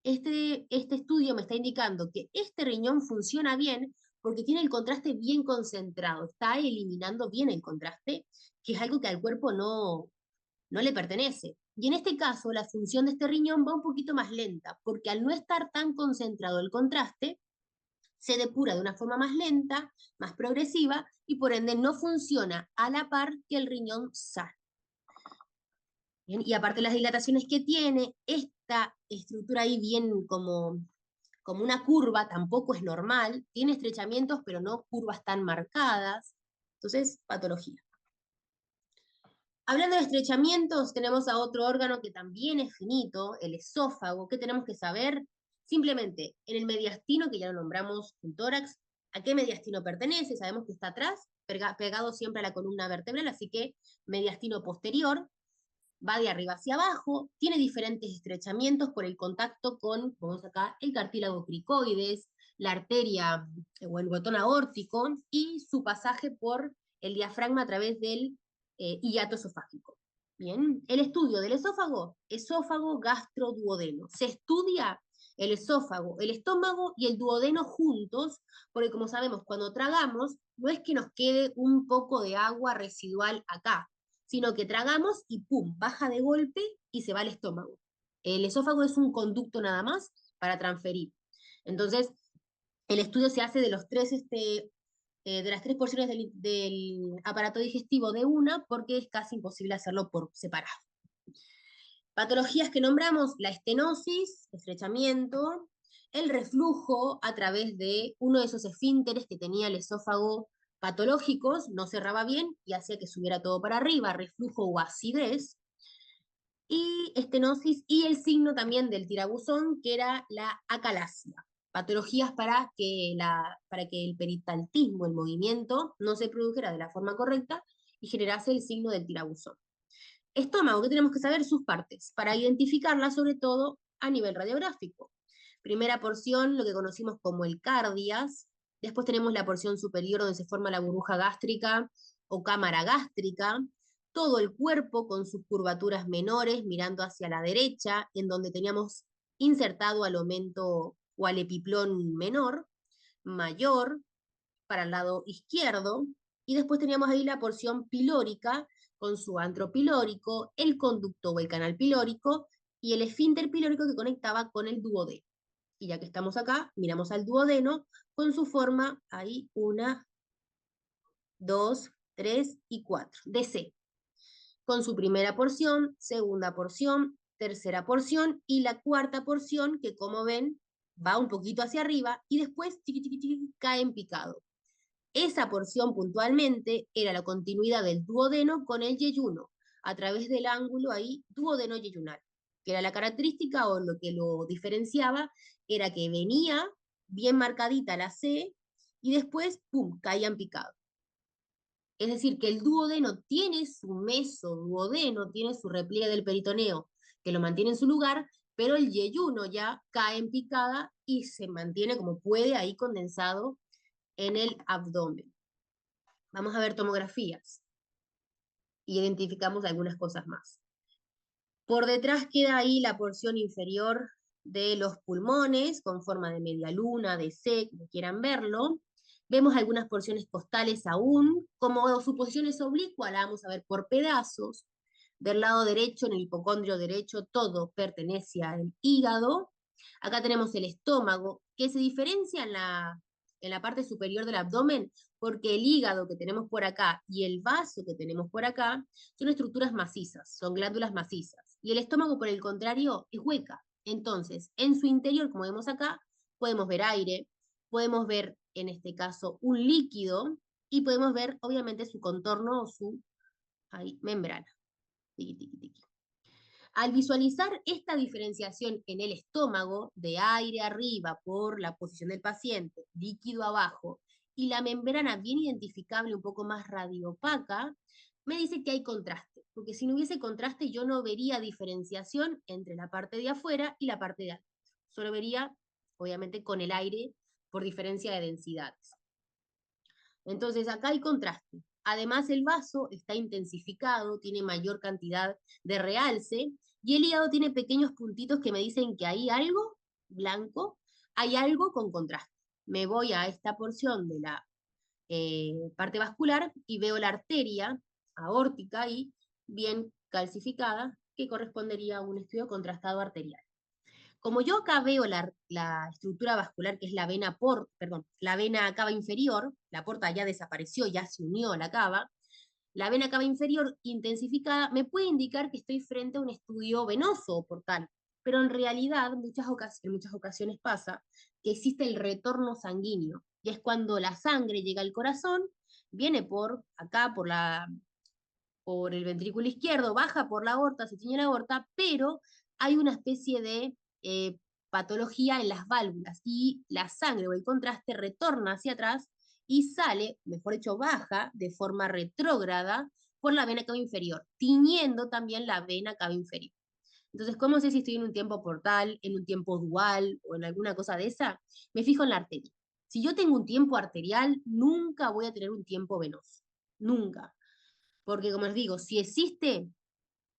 S1: Este estudio me está indicando que este riñón funciona bien porque tiene el contraste bien concentrado, está eliminando bien el contraste, que es algo que al cuerpo no le pertenece. Y en este caso, la función de este riñón va un poquito más lenta, porque al no estar tan concentrado el contraste, se depura de una forma más lenta, más progresiva, y por ende no funciona a la par que el riñón sano. Bien, y aparte las dilataciones que tiene, esta estructura ahí bien como una curva, tampoco es normal, tiene estrechamientos, pero no curvas tan marcadas. Entonces, patología. Hablando de estrechamientos, tenemos a otro órgano que también es finito, el esófago. ¿Qué tenemos que saber? Simplemente, en el mediastino, que ya lo nombramos en tórax, ¿a qué mediastino pertenece? Sabemos que está atrás, pegado siempre a la columna vertebral, así que mediastino posterior, va de arriba hacia abajo, tiene diferentes estrechamientos por el contacto con, como vemos acá, el cartílago cricoides, la arteria o el botón aórtico, y su pasaje por el diafragma a través del hiato esofágico. Bien, el estudio del esófago, esófago gastroduodeno. Se estudia el esófago, el estómago y el duodeno juntos, porque como sabemos, cuando tragamos, no es que nos quede un poco de agua residual acá, sino que tragamos y ¡pum!, baja de golpe y se va al estómago. El esófago es un conducto nada más para transferir. Entonces, el estudio se hace de los tres de las 3 porciones del aparato digestivo de una, porque es casi imposible hacerlo por separado. Patologías que nombramos: la estenosis, estrechamiento, el reflujo a través de uno de esos esfínteres que tenía el esófago patológicos, no cerraba bien y hacía que subiera todo para arriba, reflujo o acidez, y estenosis, y el signo también del tirabuzón, que era la acalasia. Patologías para que el peristaltismo, el movimiento, no se produjera de la forma correcta y generase el signo del tirabuzón. Estómago, ¿qué tenemos que saber? Sus partes, para identificarlas sobre todo a nivel radiográfico. Primera porción, lo que conocimos como el cardias. Después tenemos la porción superior donde se forma la burbuja gástrica o cámara gástrica. Todo el cuerpo con sus curvaturas menores mirando hacia la derecha, en donde teníamos insertado al aumento o al epiplón menor, mayor, para el lado izquierdo. Y después teníamos ahí la porción pilórica con su antro pilórico, el conducto o el canal pilórico y el esfínter pilórico que conectaba con el duodeno. Y ya que estamos acá, miramos al duodeno con su forma, ahí 1, 2, 3 y 4, de C, con su primera porción, segunda porción, tercera porción y la cuarta porción que, como ven, va un poquito hacia arriba y después cae en picado. Esa porción puntualmente era la continuidad del duodeno con el yeyuno, a través del ángulo ahí duodeno-yeyunal, que era la característica o lo que lo diferenciaba, era que venía bien marcadita la C y después, ¡pum!, caía en picado. Es decir, que el duodeno tiene su mesoduodeno, tiene su repliegue del peritoneo, que lo mantiene en su lugar, pero el yeyuno ya cae en picada y se mantiene como puede ahí condensado en el abdomen. Vamos a ver tomografías y identificamos algunas cosas más. Por detrás queda ahí la porción inferior de los pulmones, con forma de media luna, de C, como quieran verlo. Vemos algunas porciones costales aún, como su posición es oblicua, la vamos a ver por pedazos. Del lado derecho, en el hipocondrio derecho, todo pertenece al hígado. Acá tenemos el estómago, que se diferencia en la parte superior del abdomen, porque el hígado que tenemos por acá y el vaso que tenemos por acá son estructuras macizas, son glándulas macizas. Y el estómago, por el contrario, es hueca. Entonces, en su interior, como vemos acá, podemos ver aire, podemos ver, en este caso, un líquido, y podemos ver, obviamente, su contorno o su membrana. Tiqui, tiqui, tiqui. Al visualizar esta diferenciación en el estómago, de aire arriba por la posición del paciente, líquido abajo, y la membrana bien identificable, un poco más radiopaca, me dice que hay contraste, porque si no hubiese contraste yo no vería diferenciación entre la parte de afuera y la parte de adentro. Solo vería, obviamente, con el aire por diferencia de densidades. Entonces acá hay contraste. Además el vaso está intensificado, tiene mayor cantidad de realce y el hígado tiene pequeños puntitos que me dicen que hay algo blanco, hay algo con contraste. Me voy a esta porción de la parte vascular y veo la arteria aórtica ahí bien calcificada que correspondería a un estudio contrastado arterial. Como yo acá veo la estructura vascular, que es la vena cava inferior, la porta ya desapareció, ya se unió a la cava, la vena cava inferior intensificada me puede indicar que estoy frente a un estudio venoso o portal, pero en realidad en muchas ocasiones pasa que existe el retorno sanguíneo, y es cuando la sangre llega al corazón, viene por acá, por el ventrículo izquierdo, baja por la aorta, se tiñe la aorta, pero hay una especie de patología en las válvulas y la sangre o el contraste retorna hacia atrás y sale, mejor dicho, baja de forma retrógrada por la vena cava inferior, tiñendo también la vena cava inferior. Entonces, ¿cómo sé si estoy en un tiempo portal, en un tiempo dual o en alguna cosa de esa? Me fijo en la arteria. Si yo tengo un tiempo arterial, nunca voy a tener un tiempo venoso. Nunca. Porque como les digo, si existe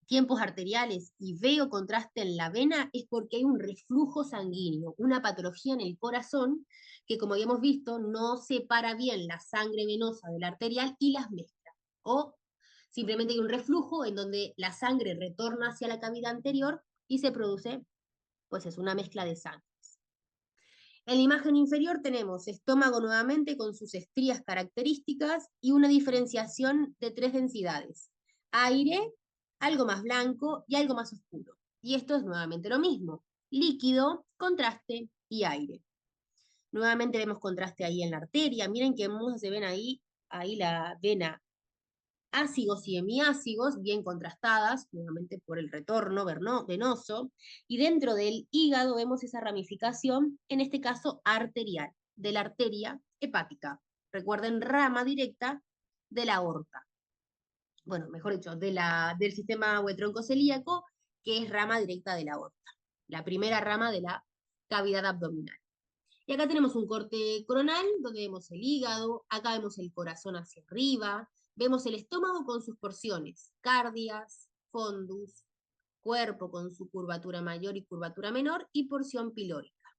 S1: tiempos arteriales y veo contraste en la vena, es porque hay un reflujo sanguíneo, una patología en el corazón que, como habíamos visto, no separa bien la sangre venosa de la arterial y las mezcla. O simplemente hay un reflujo en donde la sangre retorna hacia la cavidad anterior y se produce, pues es una mezcla de sangre. En la imagen inferior tenemos estómago nuevamente con sus estrías características y una diferenciación de 3 densidades. Aire, algo más blanco y algo más oscuro. Y esto es nuevamente lo mismo. Líquido, contraste y aire. Nuevamente vemos contraste ahí en la arteria. Miren qué hermoso se ven ahí la vena ácigos y hemiácigos, bien contrastadas, nuevamente por el retorno venoso, y dentro del hígado vemos esa ramificación, en este caso arterial, de la arteria hepática. Recuerden, rama directa de la aorta. Bueno, mejor dicho, del sistema huetroncocelíaco, que es rama directa de la aorta. La primera rama de la cavidad abdominal. Y acá tenemos un corte coronal, donde vemos el hígado, acá vemos el corazón hacia arriba, vemos el estómago con sus porciones, cardias, fondus, cuerpo con su curvatura mayor y curvatura menor, y porción pilórica.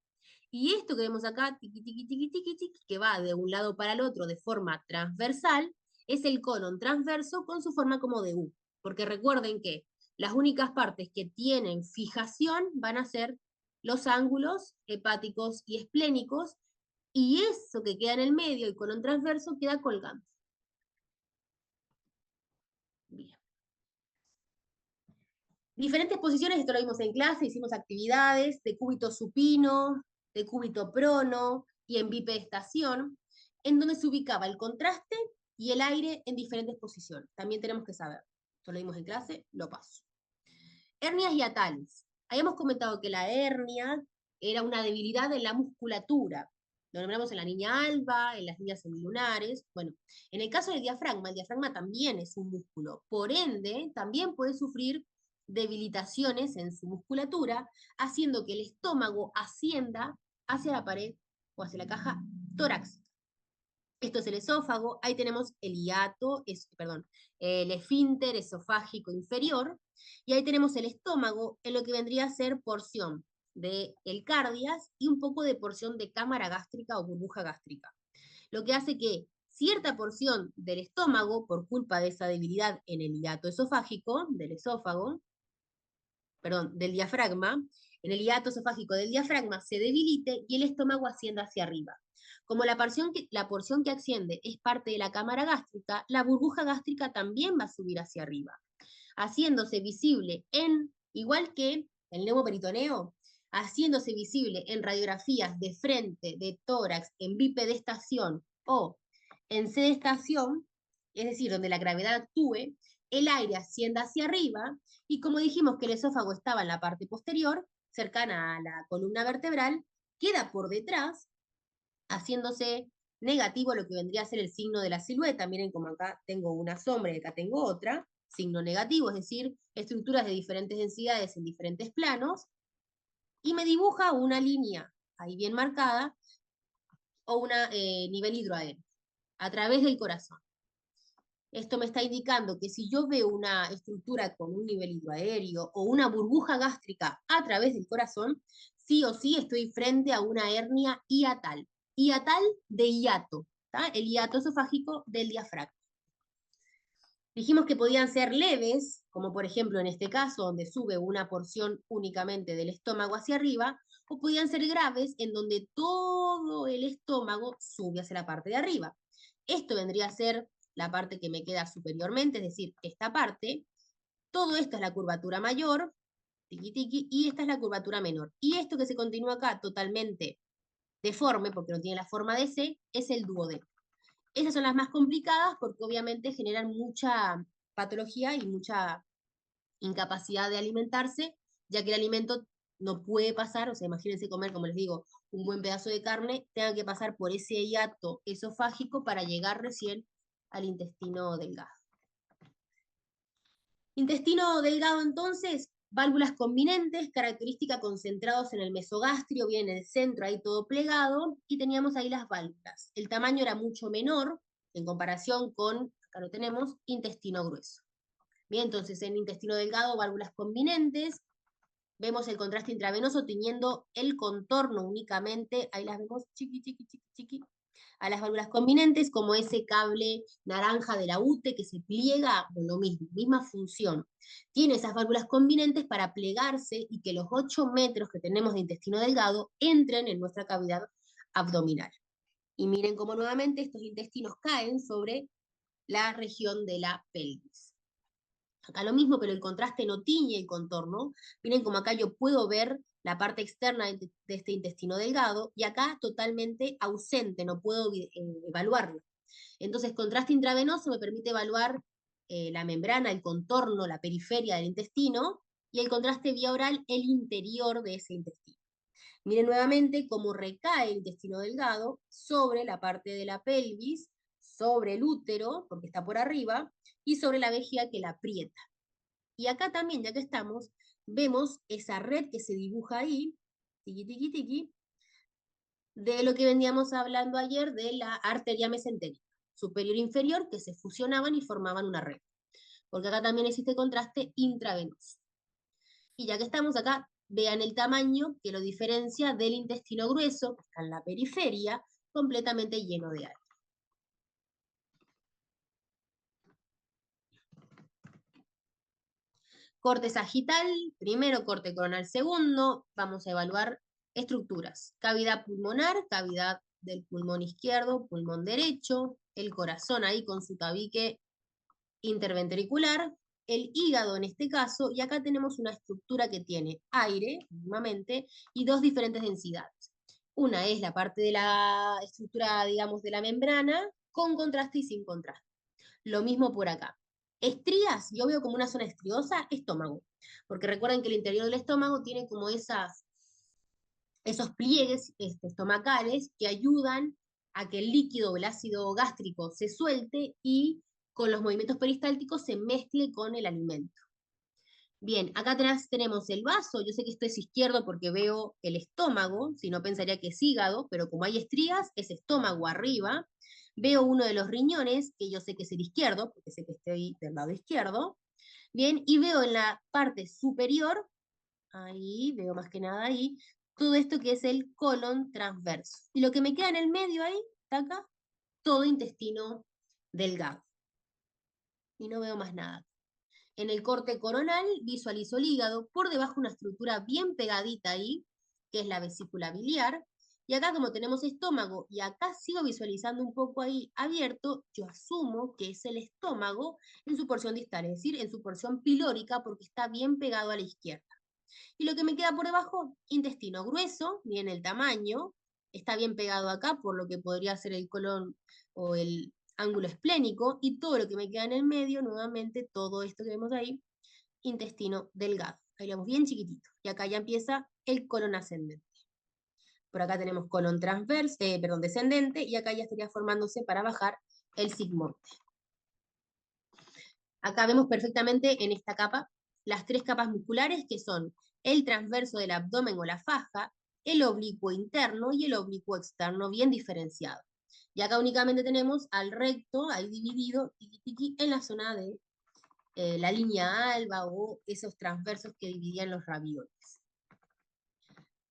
S1: Y esto que vemos acá, tiqui, tiqui, tiqui, tiqui, tiqui, que va de un lado para el otro de forma transversal, es el colon transverso con su forma como de U. Porque recuerden que las únicas partes que tienen fijación van a ser los ángulos hepáticos y esplénicos, y eso que queda en el medio, el colon transverso, queda colgando. Bien. Diferentes posiciones, esto lo vimos en clase, hicimos actividades de cúbito supino, de cúbito prono y en bipedestación, en donde se ubicaba el contraste y el aire en diferentes posiciones. También tenemos que saber. Esto lo vimos en clase, lo paso. Hernias y atales. Habíamos comentado que la hernia era una debilidad en la musculatura. Lo nombramos en la niña alba, en las niñas semilunares. Bueno, en el caso del diafragma, el diafragma también es un músculo. Por ende, también puede sufrir debilitaciones en su musculatura, haciendo que el estómago ascienda hacia la pared o hacia la caja torácica. Esto es el esófago, ahí tenemos el hiato, perdón, el esfínter esofágico inferior, y ahí tenemos el estómago en lo que vendría a ser porción del cardias y un poco de porción de cámara gástrica o burbuja gástrica. Lo que hace que cierta porción del estómago, por culpa de esa debilidad en el hiato esofágico, del esófago, perdón, del diafragma, en el hiato esofágico del diafragma se debilite y el estómago ascienda hacia arriba. Como la porción que asciende es parte de la cámara gástrica, la burbuja gástrica también va a subir hacia arriba, haciéndose visible igual que el neumoperitoneo, haciéndose visible en radiografías de frente, de tórax, en bipedestación o en sedestación, es decir, donde la gravedad actúe, el aire ascienda hacia arriba y como dijimos que el esófago estaba en la parte posterior, cercana a la columna vertebral, queda por detrás, haciéndose negativo lo que vendría a ser el signo de la silueta. Miren como acá tengo una sombra y acá tengo otra, signo negativo, es decir, estructuras de diferentes densidades en diferentes planos, y me dibuja una línea ahí bien marcada o un nivel hidroaéreo a través del corazón. Esto me está indicando que si yo veo una estructura con un nivel hidroaéreo o una burbuja gástrica a través del corazón, sí o sí estoy frente a una hernia hiatal. Hiatal de hiato, ¿tá? El hiato esofágico del diafragma. Dijimos que podían ser leves, como por ejemplo en este caso, donde sube una porción únicamente del estómago hacia arriba, o podían ser graves, en donde todo el estómago sube hacia la parte de arriba. Esto vendría a ser la parte que me queda superiormente, es decir, esta parte. Todo esto es la curvatura mayor, tiqui tiqui, y esta es la curvatura menor. Y esto que se continúa acá totalmente deforme, porque no tiene la forma de C, es el duodeno. Esas son las más complicadas porque obviamente generan mucha patología y mucha incapacidad de alimentarse, ya que el alimento no puede pasar, o sea, imagínense comer, como les digo, un buen pedazo de carne, tenga que pasar por ese hiato esofágico para llegar recién al intestino delgado. Intestino delgado, entonces, válvulas convinentes, característica concentrados en el mesogastrio, bien en el centro, ahí todo plegado, y teníamos ahí las válvulas. El tamaño era mucho menor en comparación con, acá lo tenemos, intestino grueso. Bien, entonces en intestino delgado, válvulas convinentes, vemos el contraste intravenoso teniendo el contorno únicamente, ahí las vemos chiqui, chiqui, chiqui, chiqui, a las válvulas convinentes, como ese cable naranja de la UTE que se pliega, con lo mismo, misma función. Tiene esas válvulas convinentes para plegarse y que los 8 metros que tenemos de intestino delgado entren en nuestra cavidad abdominal. Y miren cómo nuevamente estos intestinos caen sobre la región de la pelvis. Acá lo mismo, pero el contraste no tiñe el contorno. Miren como acá yo puedo ver la parte externa de este intestino delgado y acá totalmente ausente, no puedo evaluarlo. Entonces, contraste intravenoso me permite evaluar la membrana, el contorno, la periferia del intestino, y el contraste vía oral, el interior de ese intestino. Miren nuevamente cómo recae el intestino delgado sobre la parte de la pelvis, sobre el útero, porque está por arriba, y sobre la vejiga que la aprieta. Y acá también, ya que estamos, vemos esa red que se dibuja ahí, tiqui, tiqui, tiqui, de lo que veníamos hablando ayer de la arteria mesentérica, superior e inferior, que se fusionaban y formaban una red. Porque acá también existe contraste intravenoso. Y ya que estamos acá, vean el tamaño que lo diferencia del intestino grueso, que está en la periferia, completamente lleno de aire. Corte sagital, primero, corte coronal segundo, vamos a evaluar estructuras. Cavidad pulmonar, cavidad del pulmón izquierdo, pulmón derecho, el corazón ahí con su tabique interventricular, el hígado en este caso, y acá tenemos una estructura que tiene aire, mismamente, y dos diferentes densidades. Una es la parte de la estructura, digamos, de la membrana, con contraste y sin contraste. Lo mismo por acá. Estrías, yo veo como una zona estriosa, estómago. Porque recuerden que el interior del estómago tiene como esos pliegues estomacales que ayudan a que el líquido o el ácido gástrico se suelte y con los movimientos peristálticos se mezcle con el alimento. Bien, acá atrás tenemos el vaso, yo sé que esto es izquierdo porque veo el estómago, si no pensaría que es hígado, pero como hay estrías, es estómago arriba. Veo uno de los riñones, que yo sé que es el izquierdo, porque sé que estoy del lado izquierdo. Bien, y veo en la parte superior, ahí, veo más que nada ahí, todo esto que es el colon transverso. Y lo que me queda en el medio ahí, está acá, todo intestino delgado. Y no veo más nada. En el corte coronal visualizo el hígado, por debajo una estructura bien pegadita ahí, que es la vesícula biliar, y acá como tenemos estómago, y acá sigo visualizando un poco ahí abierto, yo asumo que es el estómago en su porción distal, es decir, en su porción pilórica, porque está bien pegado a la izquierda. Y lo que me queda por debajo, intestino grueso, bien el tamaño, está bien pegado acá, por lo que podría ser el colon o el ángulo esplénico, y todo lo que me queda en el medio, nuevamente, todo esto que vemos ahí, intestino delgado. Ahí lo vemos bien chiquitito. Y acá ya empieza el colon ascendente. Por acá tenemos colon transverso, perdón, descendente, y acá ya estaría formándose para bajar el sigmoide. Acá vemos perfectamente en esta capa las tres capas musculares que son el transverso del abdomen o la faja, el oblicuo interno y el oblicuo externo bien diferenciado. Y acá únicamente tenemos al recto, ahí dividido, tiqui, tiqui, en la zona de la línea alba o esos transversos que dividían los ravioles.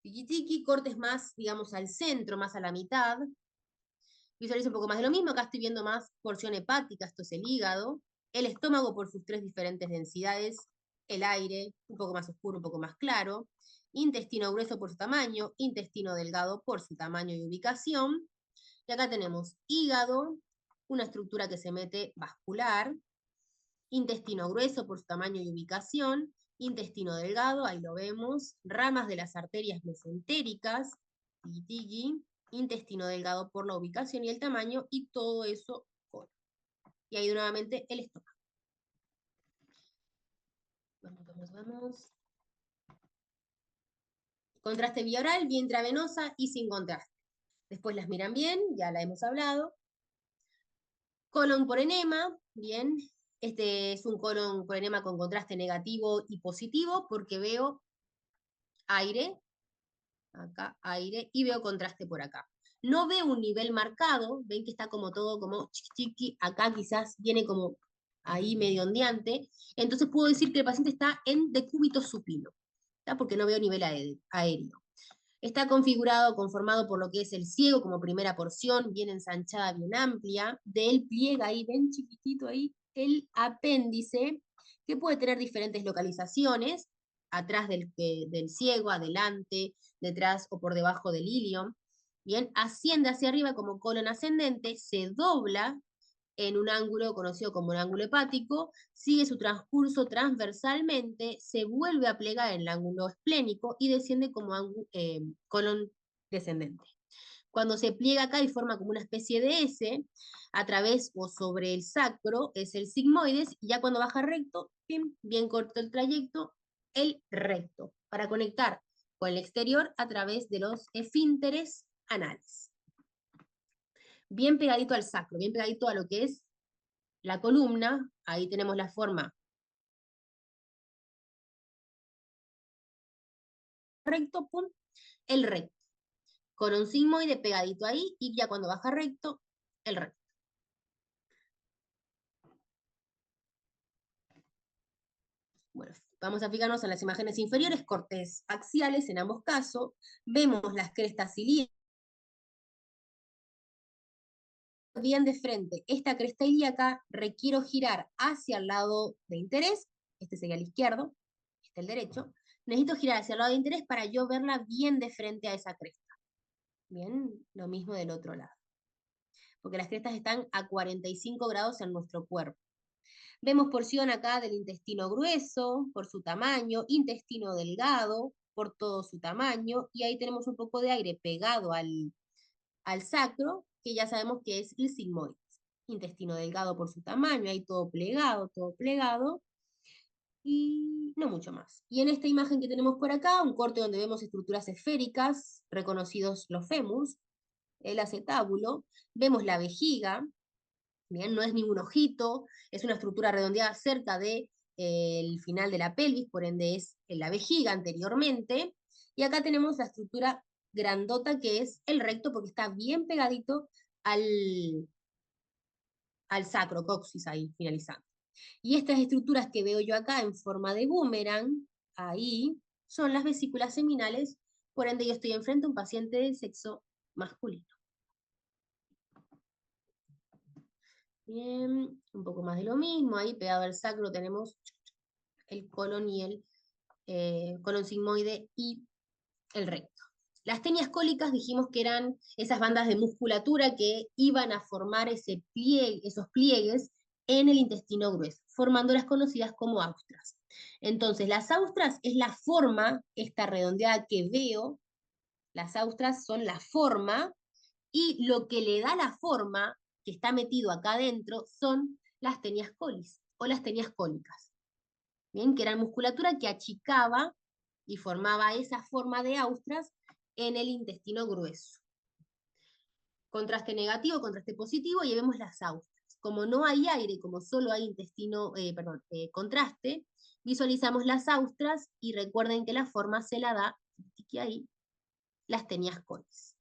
S1: Tiqui, tiqui, cortes más, digamos, al centro, más a la mitad. Visualizo un poco más de lo mismo, acá estoy viendo más porción hepática, esto es el hígado, el estómago por sus tres diferentes densidades, el aire, un poco más oscuro, un poco más claro, intestino grueso por su tamaño, intestino delgado por su tamaño y ubicación, y acá tenemos hígado, una estructura que se mete vascular, intestino grueso por su tamaño y ubicación, intestino delgado, ahí lo vemos, ramas de las arterias mesentéricas, tiki, tiki, intestino delgado por la ubicación y el tamaño, y todo eso con. Y ahí nuevamente el estómago. Vamos, vamos, vamos. Contraste vía oral, vía intravenosa y sin contraste. Después las miran bien, ya la hemos hablado. Colon por enema, bien. Este es un colon por enema con contraste negativo y positivo porque veo aire, acá aire, y veo contraste por acá. No veo un nivel marcado, ven que está como todo como chiqui chiqui, acá quizás viene como ahí medio ondeante, entonces puedo decir que el paciente está en decúbito supino, ¿tá? Porque no veo nivel aéreo. Está configurado, conformado por lo que es el ciego como primera porción, bien ensanchada, bien amplia, de él pliega ahí, ven chiquitito ahí, el apéndice, que puede tener diferentes localizaciones, atrás del ciego, adelante, detrás o por debajo del ilion. Bien, asciende hacia arriba como colon ascendente, se dobla en un ángulo conocido como un ángulo hepático, sigue su transcurso transversalmente, se vuelve a plegar en el ángulo esplénico y desciende como colon descendente. Cuando se pliega acá y forma como una especie de S, a través o sobre el sacro es el sigmoides, y ya cuando baja recto, bien corto el trayecto, el recto, para conectar con el exterior a través de los esfínteres anales. Bien pegadito al sacro, bien pegadito a lo que es la columna, ahí tenemos la forma recto, pum, el recto, con un sigmoide pegadito ahí, y ya cuando baja recto, el recto. Bueno, vamos a fijarnos en las imágenes inferiores, cortes axiales en ambos casos, vemos las crestas ilíacas bien de frente. Esta cresta ilíaca requiero girar hacia el lado de interés, este sería el izquierdo, este el derecho, necesito girar hacia el lado de interés para yo verla bien de frente a esa cresta. Bien, lo mismo del otro lado, porque las crestas están a 45 grados en nuestro cuerpo. Vemos porción acá del intestino grueso, por su tamaño, intestino delgado, por todo su tamaño, y ahí tenemos un poco de aire pegado al sacro, que ya sabemos que es el sigmoides. Intestino delgado por su tamaño, ahí todo plegado, y no mucho más. Y en esta imagen que tenemos por acá, un corte donde vemos estructuras esféricas, reconocidos los fémurs, el acetábulo, vemos la vejiga, bien, no es ningún ojito, es una estructura redondeada cerca de el final de la pelvis, por ende es la vejiga anteriormente, y acá tenemos la estructura grandota que es el recto porque está bien pegadito al, al sacrocoxis ahí finalizando. Y estas estructuras que veo yo acá en forma de boomerang, ahí, son las vesículas seminales, por ende yo estoy enfrente a un paciente de sexo masculino. Bien, un poco más de lo mismo, ahí pegado al sacro tenemos el colon y el colon sigmoide y el recto. Las tenias cólicas dijimos que eran esas bandas de musculatura que iban a formar esos pliegues en el intestino grueso, formando las conocidas como austras. Entonces, las austras es la forma, esta redondeada que veo, las austras son la forma, y lo que le da la forma, que está metido acá adentro, son las tenias colis o las tenias cólicas. Bien, que eran musculatura que achicaba y formaba esa forma de austras en el intestino grueso. Contraste negativo, contraste positivo, y vemos las austras. Como no hay aire, como solo hay contraste, visualizamos las austras y recuerden que la forma se la da, que ahí, las tenias colis.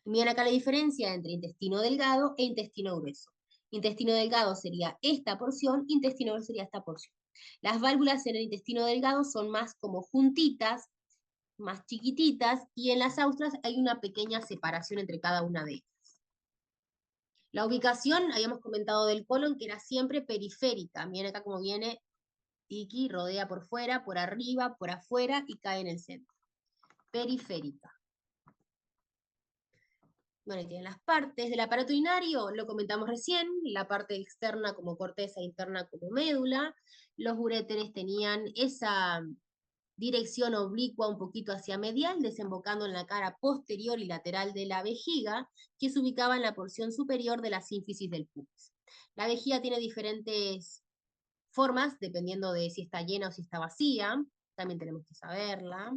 S1: Miren acá la diferencia entre intestino delgado e intestino grueso. Intestino delgado sería esta porción, intestino grueso sería esta porción. Las válvulas en el intestino delgado son más como juntitas, más chiquititas, y en las austras hay una pequeña separación entre cada una de ellas. La ubicación, habíamos comentado del colon, que era siempre periférica. Miren acá como viene, Tiki, rodea por fuera, por arriba, por afuera y cae en el centro. Periférica. Bueno, y tienen las partes del aparato urinario, lo comentamos recién, la parte externa como corteza, interna como médula. Los uréteres tenían esa dirección oblicua un poquito hacia medial, desembocando en la cara posterior y lateral de la vejiga, que se ubicaba en la porción superior de la sínfisis del pubis. La vejiga tiene diferentes formas, dependiendo de si está llena o si está vacía, también tenemos que saberla.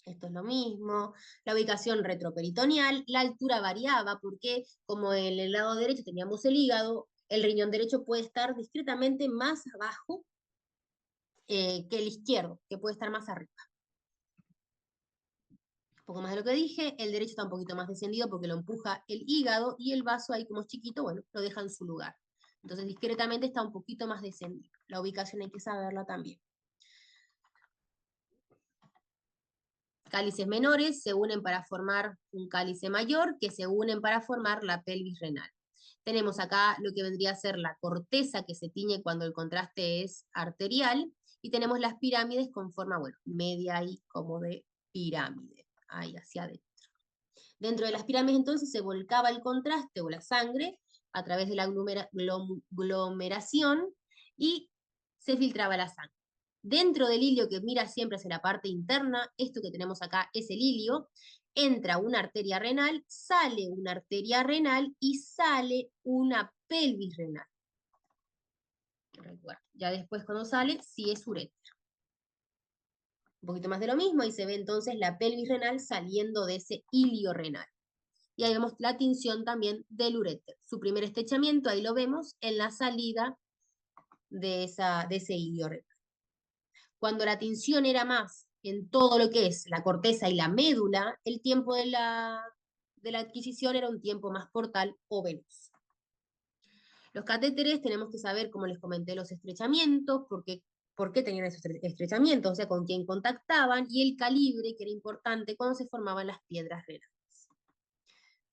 S1: Esto es lo mismo. La ubicación retroperitoneal, la altura variaba porque como en el lado derecho teníamos el hígado, el riñón derecho puede estar discretamente más abajo que el izquierdo, que puede estar más arriba. Un poco más de lo que dije, el derecho está un poquito más descendido porque lo empuja el hígado y el vaso ahí como es chiquito, bueno, lo deja en su lugar. Entonces discretamente está un poquito más descendido. La ubicación hay que saberla también. Cálices menores se unen para formar un cálice mayor, que se unen para formar la pelvis renal. Tenemos acá lo que vendría a ser la corteza que se tiñe cuando el contraste es arterial, y tenemos las pirámides con forma, bueno, media y como de pirámide, ahí hacia adentro. Dentro de las pirámides entonces se volcaba el contraste o la sangre a través de la aglomeración y se filtraba la sangre. Dentro del hilio que mira siempre hacia la parte interna, esto que tenemos acá es el hilio, entra una arteria renal, sale una arteria renal y sale una pelvis renal. Recuerda, ya después cuando sale, sí es uretra. Un poquito más de lo mismo, y se ve entonces la pelvis renal saliendo de ese hilio renal. Y ahí vemos la tinción también del uréter. Su primer estrechamiento, ahí lo vemos, en la salida de ese hilio renal. Cuando la tinción era más en todo lo que es la corteza y la médula, el tiempo de la adquisición era un tiempo más portal o venoso. Los catéteres tenemos que saber, como les comenté, los estrechamientos, por qué tenían esos estrechamientos, o sea, con quién contactaban, y el calibre, que era importante cuando se formaban las piedras renales.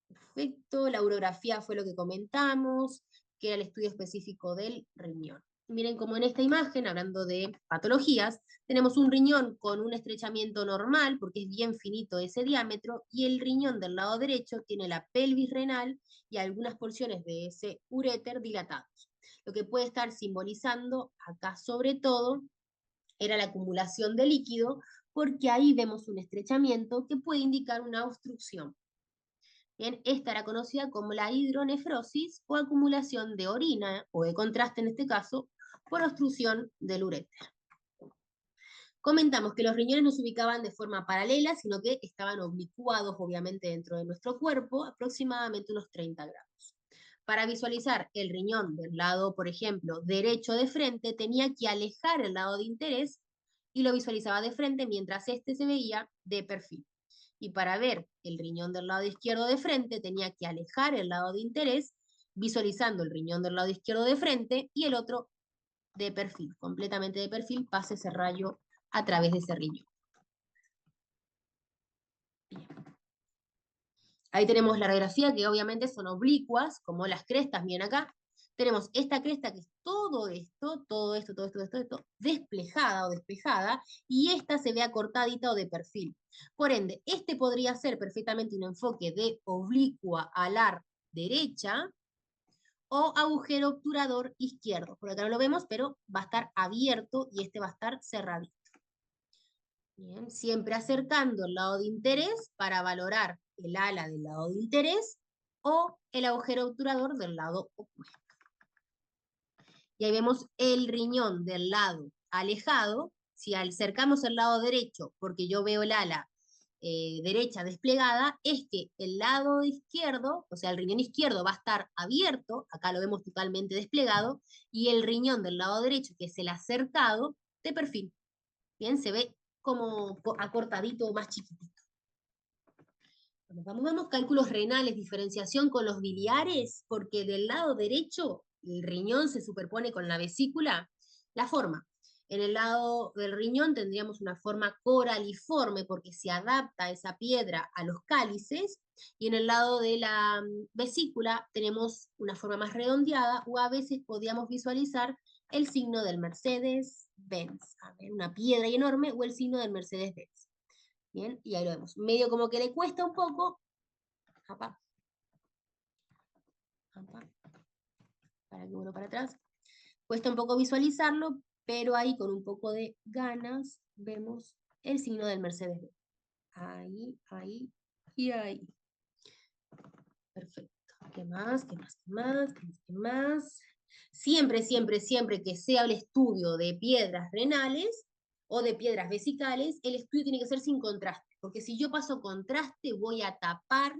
S1: Perfecto, la urografía fue lo que comentamos, que era el estudio específico del riñón. Miren como en esta imagen, hablando de patologías, tenemos un riñón con un estrechamiento normal, porque es bien finito ese diámetro, y el riñón del lado derecho tiene la pelvis renal y algunas porciones de ese uréter dilatados. Lo que puede estar simbolizando acá sobre todo era la acumulación de líquido, porque ahí vemos un estrechamiento que puede indicar una obstrucción. Bien, esta era conocida como la hidronefrosis o acumulación de orina, o de contraste en este caso, por obstrucción del uréter. Comentamos que los riñones no se ubicaban de forma paralela, sino que estaban oblicuados, obviamente, dentro de nuestro cuerpo, aproximadamente unos 30 grados. Para visualizar el riñón del lado, por ejemplo, derecho de frente, tenía que alejar el lado de interés y lo visualizaba de frente mientras este se veía de perfil. Y para ver el riñón del lado izquierdo de frente, tenía que alejar el lado de interés, visualizando el riñón del lado izquierdo de frente y el otro de perfil, completamente de perfil, pase ese rayo a través de ese riñón. Bien. Ahí tenemos la radiografía, que obviamente son oblicuas, como las crestas, bien acá. Tenemos esta cresta que es todo esto, desplegada o despejada, y esta se ve acortadita o de perfil. Por ende, este podría ser perfectamente un enfoque de oblicua alar derecha o agujero obturador izquierdo. Por acá no lo vemos, pero va a estar abierto y este va a estar cerradito. Bien, siempre acercando el lado de interés para valorar el ala del lado de interés o el agujero obturador del lado opuesto. Y ahí vemos el riñón del lado alejado. Si acercamos el lado derecho, porque yo veo el ala derecha desplegada, es que el lado izquierdo, o sea, el riñón izquierdo va a estar abierto, acá lo vemos totalmente desplegado, y el riñón del lado derecho, que es el acercado, de perfil. Bien, se ve como acortadito, más chiquitito. Vamos, cálculos renales, diferenciación con los biliares, porque del lado derecho el riñón se superpone con la vesícula. La forma. En el lado del riñón tendríamos una forma coraliforme porque se adapta esa piedra a los cálices, y en el lado de la vesícula tenemos una forma más redondeada, o a veces podíamos visualizar el signo del Mercedes-Benz. Una piedra enorme o el signo del Mercedes-Benz. Bien, y ahí lo vemos. Medio como que le cuesta un poco. Apa. Para que uno para atrás. Cuesta un poco visualizarlo, pero ahí con un poco de ganas vemos el signo del Mercedes-Benz. Ahí, ahí y ahí. Perfecto. ¿Qué más? ¿Qué más? ¿Qué más? ¿Qué más? ¿Qué más? Siempre, siempre, siempre que sea el estudio de piedras renales o de piedras vesicales, el estudio tiene que ser sin contraste, porque si yo paso contraste, voy a tapar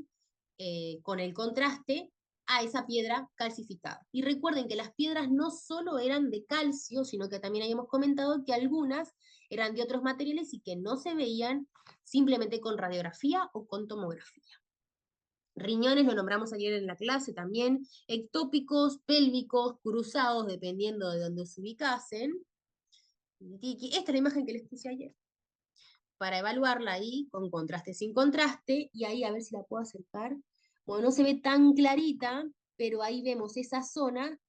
S1: con el contraste a esa piedra calcificada. Y recuerden que las piedras no solo eran de calcio, sino que también habíamos comentado que algunas eran de otros materiales y que no se veían simplemente con radiografía o con tomografía. Riñones lo nombramos ayer en la clase también, ectópicos, pélvicos, cruzados, dependiendo de dónde se ubicasen. Esta es la imagen que les puse ayer, para evaluarla ahí con contraste, sin contraste, y ahí a ver si la puedo acercar. Bueno, no se ve tan clarita, pero ahí vemos esa zona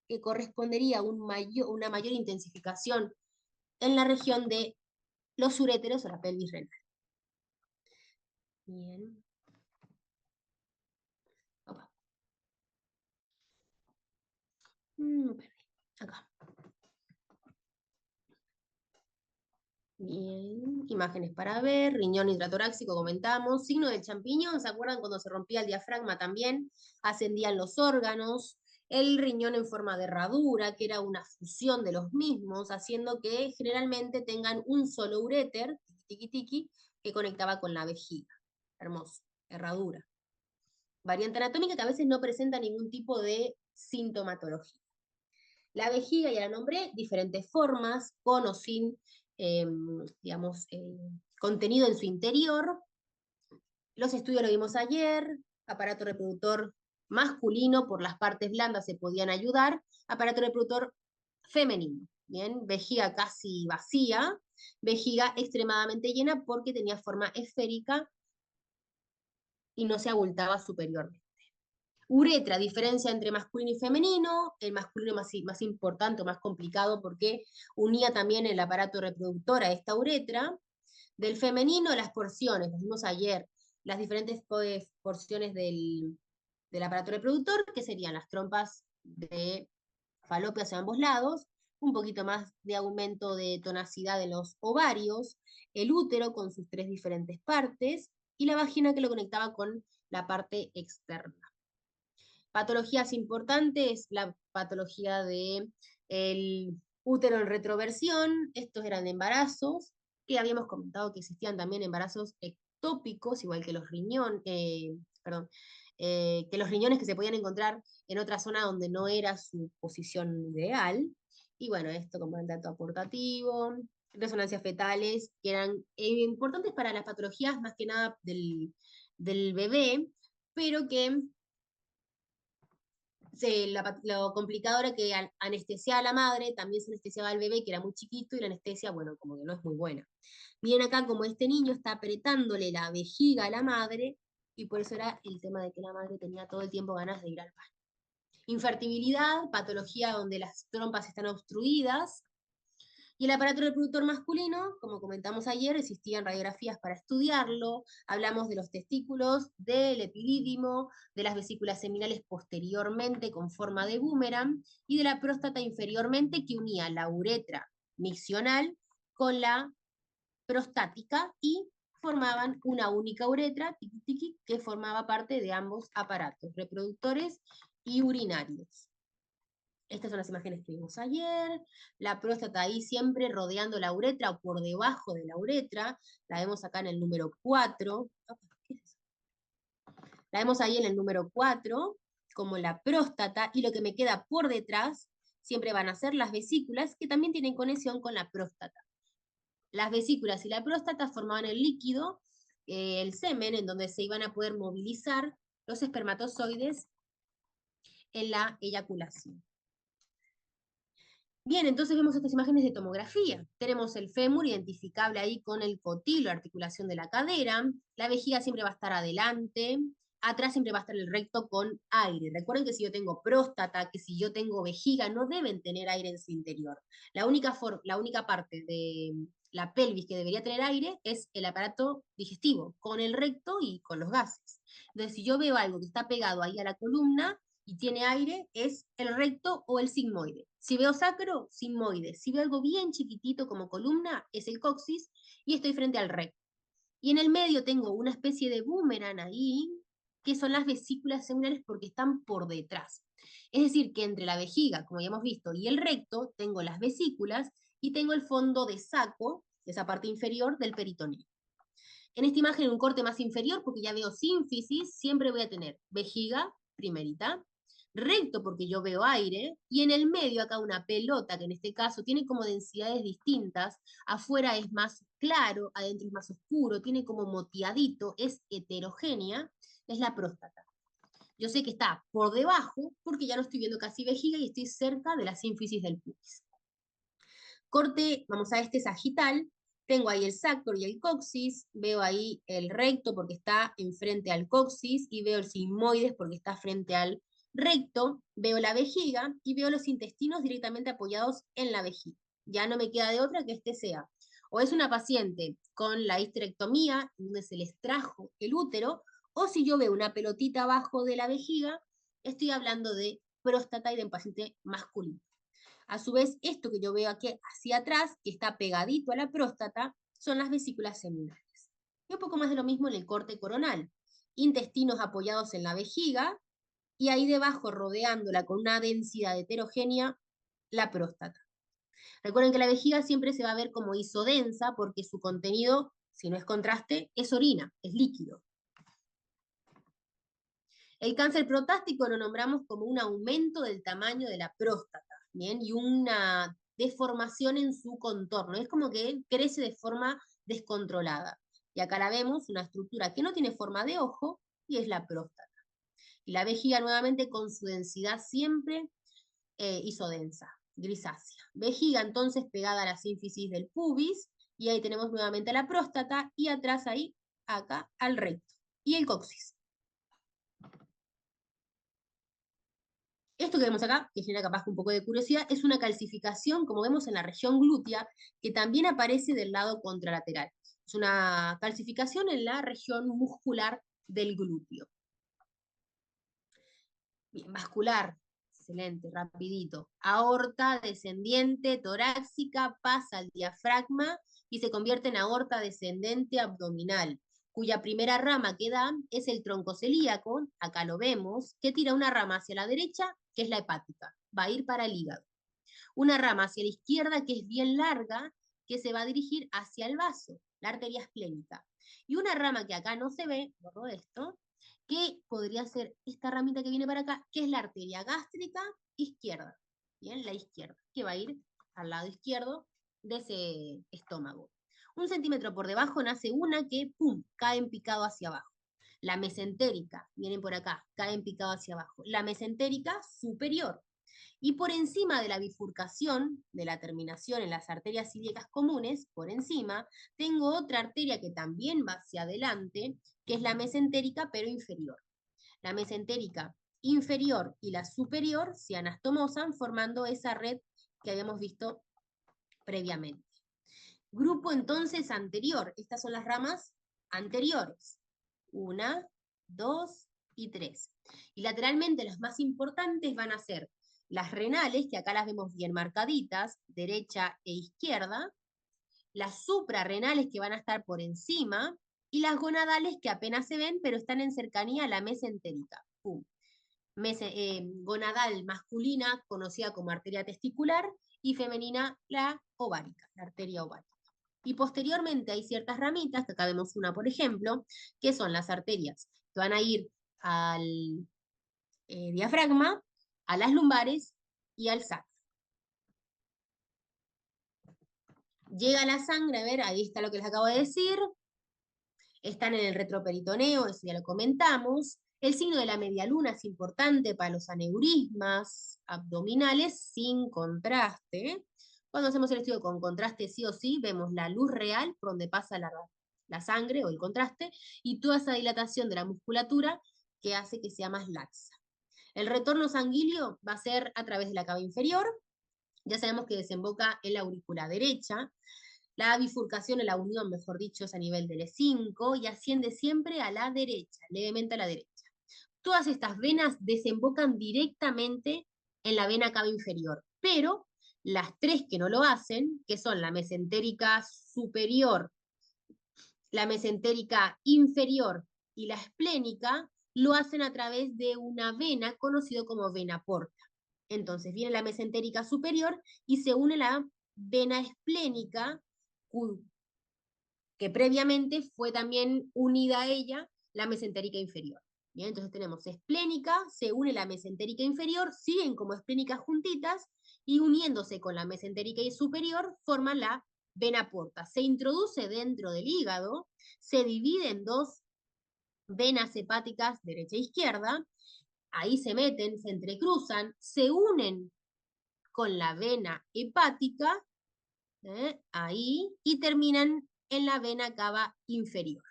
S1: que correspondería a una mayor intensificación en la región de los uréteros o la pelvis renal. Bien. Opa. Acá. Bien, imágenes para ver, riñón intratoráxico comentamos, signo del champiñón, ¿se acuerdan cuando se rompía el diafragma también? Ascendían los órganos, el riñón en forma de herradura, que era una fusión de los mismos, haciendo que generalmente tengan un solo uréter, tiqui tiqui, que conectaba con la vejiga. Hermoso, herradura. Variante anatómica que a veces no presenta ningún tipo de sintomatología. La vejiga, ya la nombré, diferentes formas, con o sin, digamos, contenido en su interior. Los estudios lo vimos ayer, aparato reproductor masculino, por las partes blandas se podían ayudar, aparato reproductor femenino, bien, vejiga casi vacía, vejiga extremadamente llena porque tenía forma esférica y no se abultaba superiormente. Uretra, diferencia entre masculino y femenino, el masculino más importante o más complicado porque unía también el aparato reproductor a esta uretra. Del femenino, las porciones, lo vimos ayer, las diferentes porciones del aparato reproductor, que serían las trompas de falopio hacia ambos lados, un poquito más de aumento de tonacidad de los ovarios, el útero con sus tres diferentes partes, y la vagina que lo conectaba con la parte externa. Patologías importantes, la patología del útero en retroversión, estos eran embarazos, que habíamos comentado que existían también embarazos ectópicos, igual que los que los riñones que se podían encontrar en otra zona donde no era su posición ideal. Y bueno, esto como el dato aportativo, resonancias fetales, que eran importantes para las patologías más que nada del bebé, pero que lo complicado era que al anestesiar a la madre, también se anestesiaba al bebé, que era muy chiquito, y la anestesia, bueno, como que no es muy buena. Bien acá, como este niño está apretándole la vejiga a la madre, y por eso era el tema de que la madre tenía todo el tiempo ganas de ir al baño. Infertilidad, patología donde las trompas están obstruidas, y el aparato reproductor masculino, como comentamos ayer, existían radiografías para estudiarlo, hablamos de los testículos, del epidídimo, de las vesículas seminales posteriormente con forma de boomerang, y de la próstata inferiormente que unía la uretra miccional con la prostática y formaban una única uretra, tiqui, tiqui, que formaba parte de ambos aparatos, reproductores y urinarios. Estas son las imágenes que vimos ayer. La próstata ahí siempre rodeando la uretra o por debajo de la uretra. La vemos acá en el número 4. ¿Qué es eso? La vemos ahí en el número 4, como la próstata, y lo que me queda por detrás siempre van a ser las vesículas, que también tienen conexión con la próstata. Las vesículas y la próstata formaban el líquido, el semen, en donde se iban a poder movilizar los espermatozoides en la eyaculación. Bien, entonces vemos estas imágenes de tomografía. Tenemos el fémur identificable ahí con el cotilo, articulación de la cadera. La vejiga siempre va a estar adelante. Atrás siempre va a estar el recto con aire. Recuerden que si yo tengo próstata, que si yo tengo vejiga, no deben tener aire en su interior. La única parte de la pelvis que debería tener aire es el aparato digestivo, con el recto y con los gases. Entonces, si yo veo algo que está pegado ahí a la columna, y tiene aire, es el recto o el sigmoide. Si veo sacro, sigmoide. Si veo algo bien chiquitito como columna, es el coxis y estoy frente al recto. Y en el medio tengo una especie de boomerang ahí, que son las vesículas seminales porque están por detrás. Es decir, que entre la vejiga, como ya hemos visto, y el recto, tengo las vesículas y tengo el fondo de saco, esa parte inferior del peritoneo. En esta imagen, un corte más inferior, porque ya veo sínfisis, siempre voy a tener vejiga, primerita, recto porque yo veo aire, y en el medio acá una pelota, que en este caso tiene como densidades distintas, afuera es más claro, adentro es más oscuro, tiene como moteadito, es heterogénea, es la próstata. Yo sé que está por debajo porque ya no estoy viendo casi vejiga y estoy cerca de la sínfisis del pubis. Corte, vamos a este sagital, tengo ahí el sacro y el coxis, veo ahí el recto porque está enfrente al coxis y veo el sigmoides porque está frente al recto, veo la vejiga y veo los intestinos directamente apoyados en la vejiga. Ya no me queda de otra que este sea. O es una paciente con la histerectomía, donde se les trajo el útero, o si yo veo una pelotita abajo de la vejiga, estoy hablando de próstata y de un paciente masculino. A su vez, esto que yo veo aquí hacia atrás, que está pegadito a la próstata, son las vesículas seminales. Y un poco más de lo mismo en el corte coronal. Intestinos apoyados en la vejiga y ahí debajo, rodeándola con una densidad heterogénea, la próstata. Recuerden que la vejiga siempre se va a ver como isodensa porque su contenido, si no es contraste, es orina, es líquido. El cáncer prostático lo nombramos como un aumento del tamaño de la próstata, ¿bien? Y una deformación en su contorno. Es como que crece de forma descontrolada. Y acá la vemos, una estructura que no tiene forma de ojo, y es la próstata. Y la vejiga nuevamente con su densidad siempre isodensa, grisácea. Vejiga entonces pegada a la sínfisis del pubis, y ahí tenemos nuevamente la próstata, y atrás ahí, acá, al recto. Y el coxis. Esto que vemos acá, que genera capaz un poco de curiosidad, es una calcificación, como vemos en la región glútea, que también aparece del lado contralateral. Es una calcificación en la región muscular del glúteo. Bien, vascular, excelente, rapidito. Aorta descendiente torácica pasa al diafragma y se convierte en aorta descendente abdominal, cuya primera rama que da es el tronco celíaco, acá lo vemos, que tira una rama hacia la derecha, que es la hepática, va a ir para el hígado. Una rama hacia la izquierda, que es bien larga, que se va a dirigir hacia el vaso, la arteria esplénica. Y una rama que acá no se ve, borro esto, que podría ser esta ramita que viene para acá, que es la arteria gástrica izquierda. Bien, la izquierda, que va a ir al lado izquierdo de ese estómago. 1 centímetro por debajo nace una que, ¡pum!, cae en picado hacia abajo. La mesentérica, viene por acá, cae en picado hacia abajo. La mesentérica superior. Y por encima de la bifurcación, de la terminación en las arterias ilíacas comunes, por encima, tengo otra arteria que también va hacia adelante, que es la mesentérica, pero inferior. La mesentérica inferior y la superior se anastomosan formando esa red que habíamos visto previamente. Grupo entonces anterior. Estas son las ramas anteriores. 1, 2 y 3. Y lateralmente las más importantes van a ser las renales, que acá las vemos bien marcaditas, derecha e izquierda, las suprarrenales que van a estar por encima, y las gonadales que apenas se ven, pero están en cercanía a la mesentérica. Pum. Gonadal masculina, conocida como arteria testicular, y femenina la ovárica, la arteria ovárica. Y posteriormente hay ciertas ramitas, que acá vemos una, por ejemplo, que son las arterias que van a ir al diafragma, a las lumbares y al sacro. Llega la sangre, a ver, ahí está lo que les acabo de decir. Están en el retroperitoneo, eso ya lo comentamos. El signo de la media luna es importante para los aneurismas abdominales sin contraste. Cuando hacemos el estudio con contraste sí o sí, vemos la luz real por donde pasa la sangre o el contraste y toda esa dilatación de la musculatura que hace que sea más laxa. El retorno sanguíneo va a ser a través de la cava inferior. Ya sabemos que desemboca en la aurícula derecha. La bifurcación o la unión, mejor dicho, es a nivel del E5 y asciende siempre a la derecha, levemente a la derecha. Todas estas venas desembocan directamente en la vena cava inferior, pero las tres que no lo hacen, que son la mesentérica superior, la mesentérica inferior y la esplénica, lo hacen a través de una vena conocida como vena porta. Entonces viene la mesentérica superior y se une la vena esplénica, que previamente fue también unida a ella la mesentérica inferior. Bien, entonces tenemos esplénica, se une la mesentérica inferior, siguen como esplénicas juntitas y uniéndose con la mesentérica superior forman la vena porta. Se introduce dentro del hígado, se divide en dos venas hepáticas derecha e izquierda, ahí se meten, se entrecruzan, se unen con la vena hepática, ahí, y terminan en la vena cava inferior.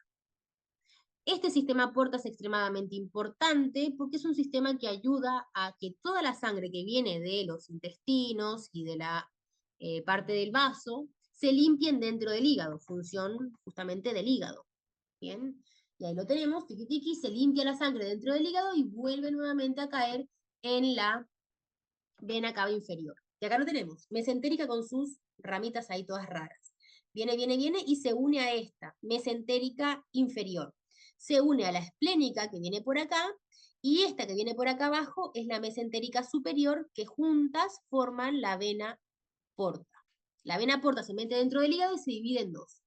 S1: Este sistema porta es extremadamente importante porque es un sistema que ayuda a que toda la sangre que viene de los intestinos y de la parte del vaso se limpien dentro del hígado, función justamente del hígado. Bien, y ahí lo tenemos, tiqui tiqui, se limpia la sangre dentro del hígado y vuelve nuevamente a caer en la vena cava inferior. Y acá lo tenemos, mesentérica con sus ramitas ahí todas raras. Viene, viene, viene y se une a esta, mesentérica inferior. Se une a la esplénica que viene por acá y esta que viene por acá abajo es la mesentérica superior que juntas forman la vena porta. La vena porta se mete dentro del hígado y se divide en dos.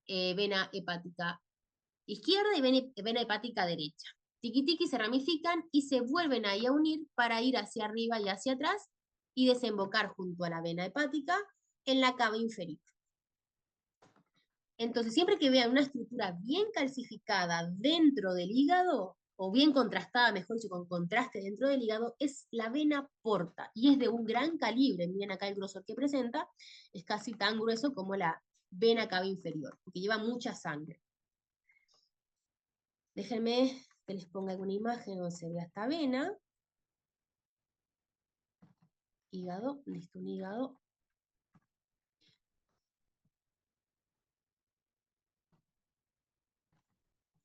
S1: Vena hepática izquierda y vena hepática derecha. Tiqui tiqui se ramifican y se vuelven ahí a unir para ir hacia arriba y hacia atrás y desembocar junto a la vena hepática en la cava inferior. Entonces, siempre que vean una estructura bien calcificada dentro del hígado, o bien contrastada, mejor dicho, con contraste dentro del hígado, es la vena porta, y es de un gran calibre. Miren acá el grosor que presenta, es casi tan grueso como la vena cava inferior, porque lleva mucha sangre. Déjenme que les ponga alguna imagen donde se vea esta vena. Hígado, listo, un hígado.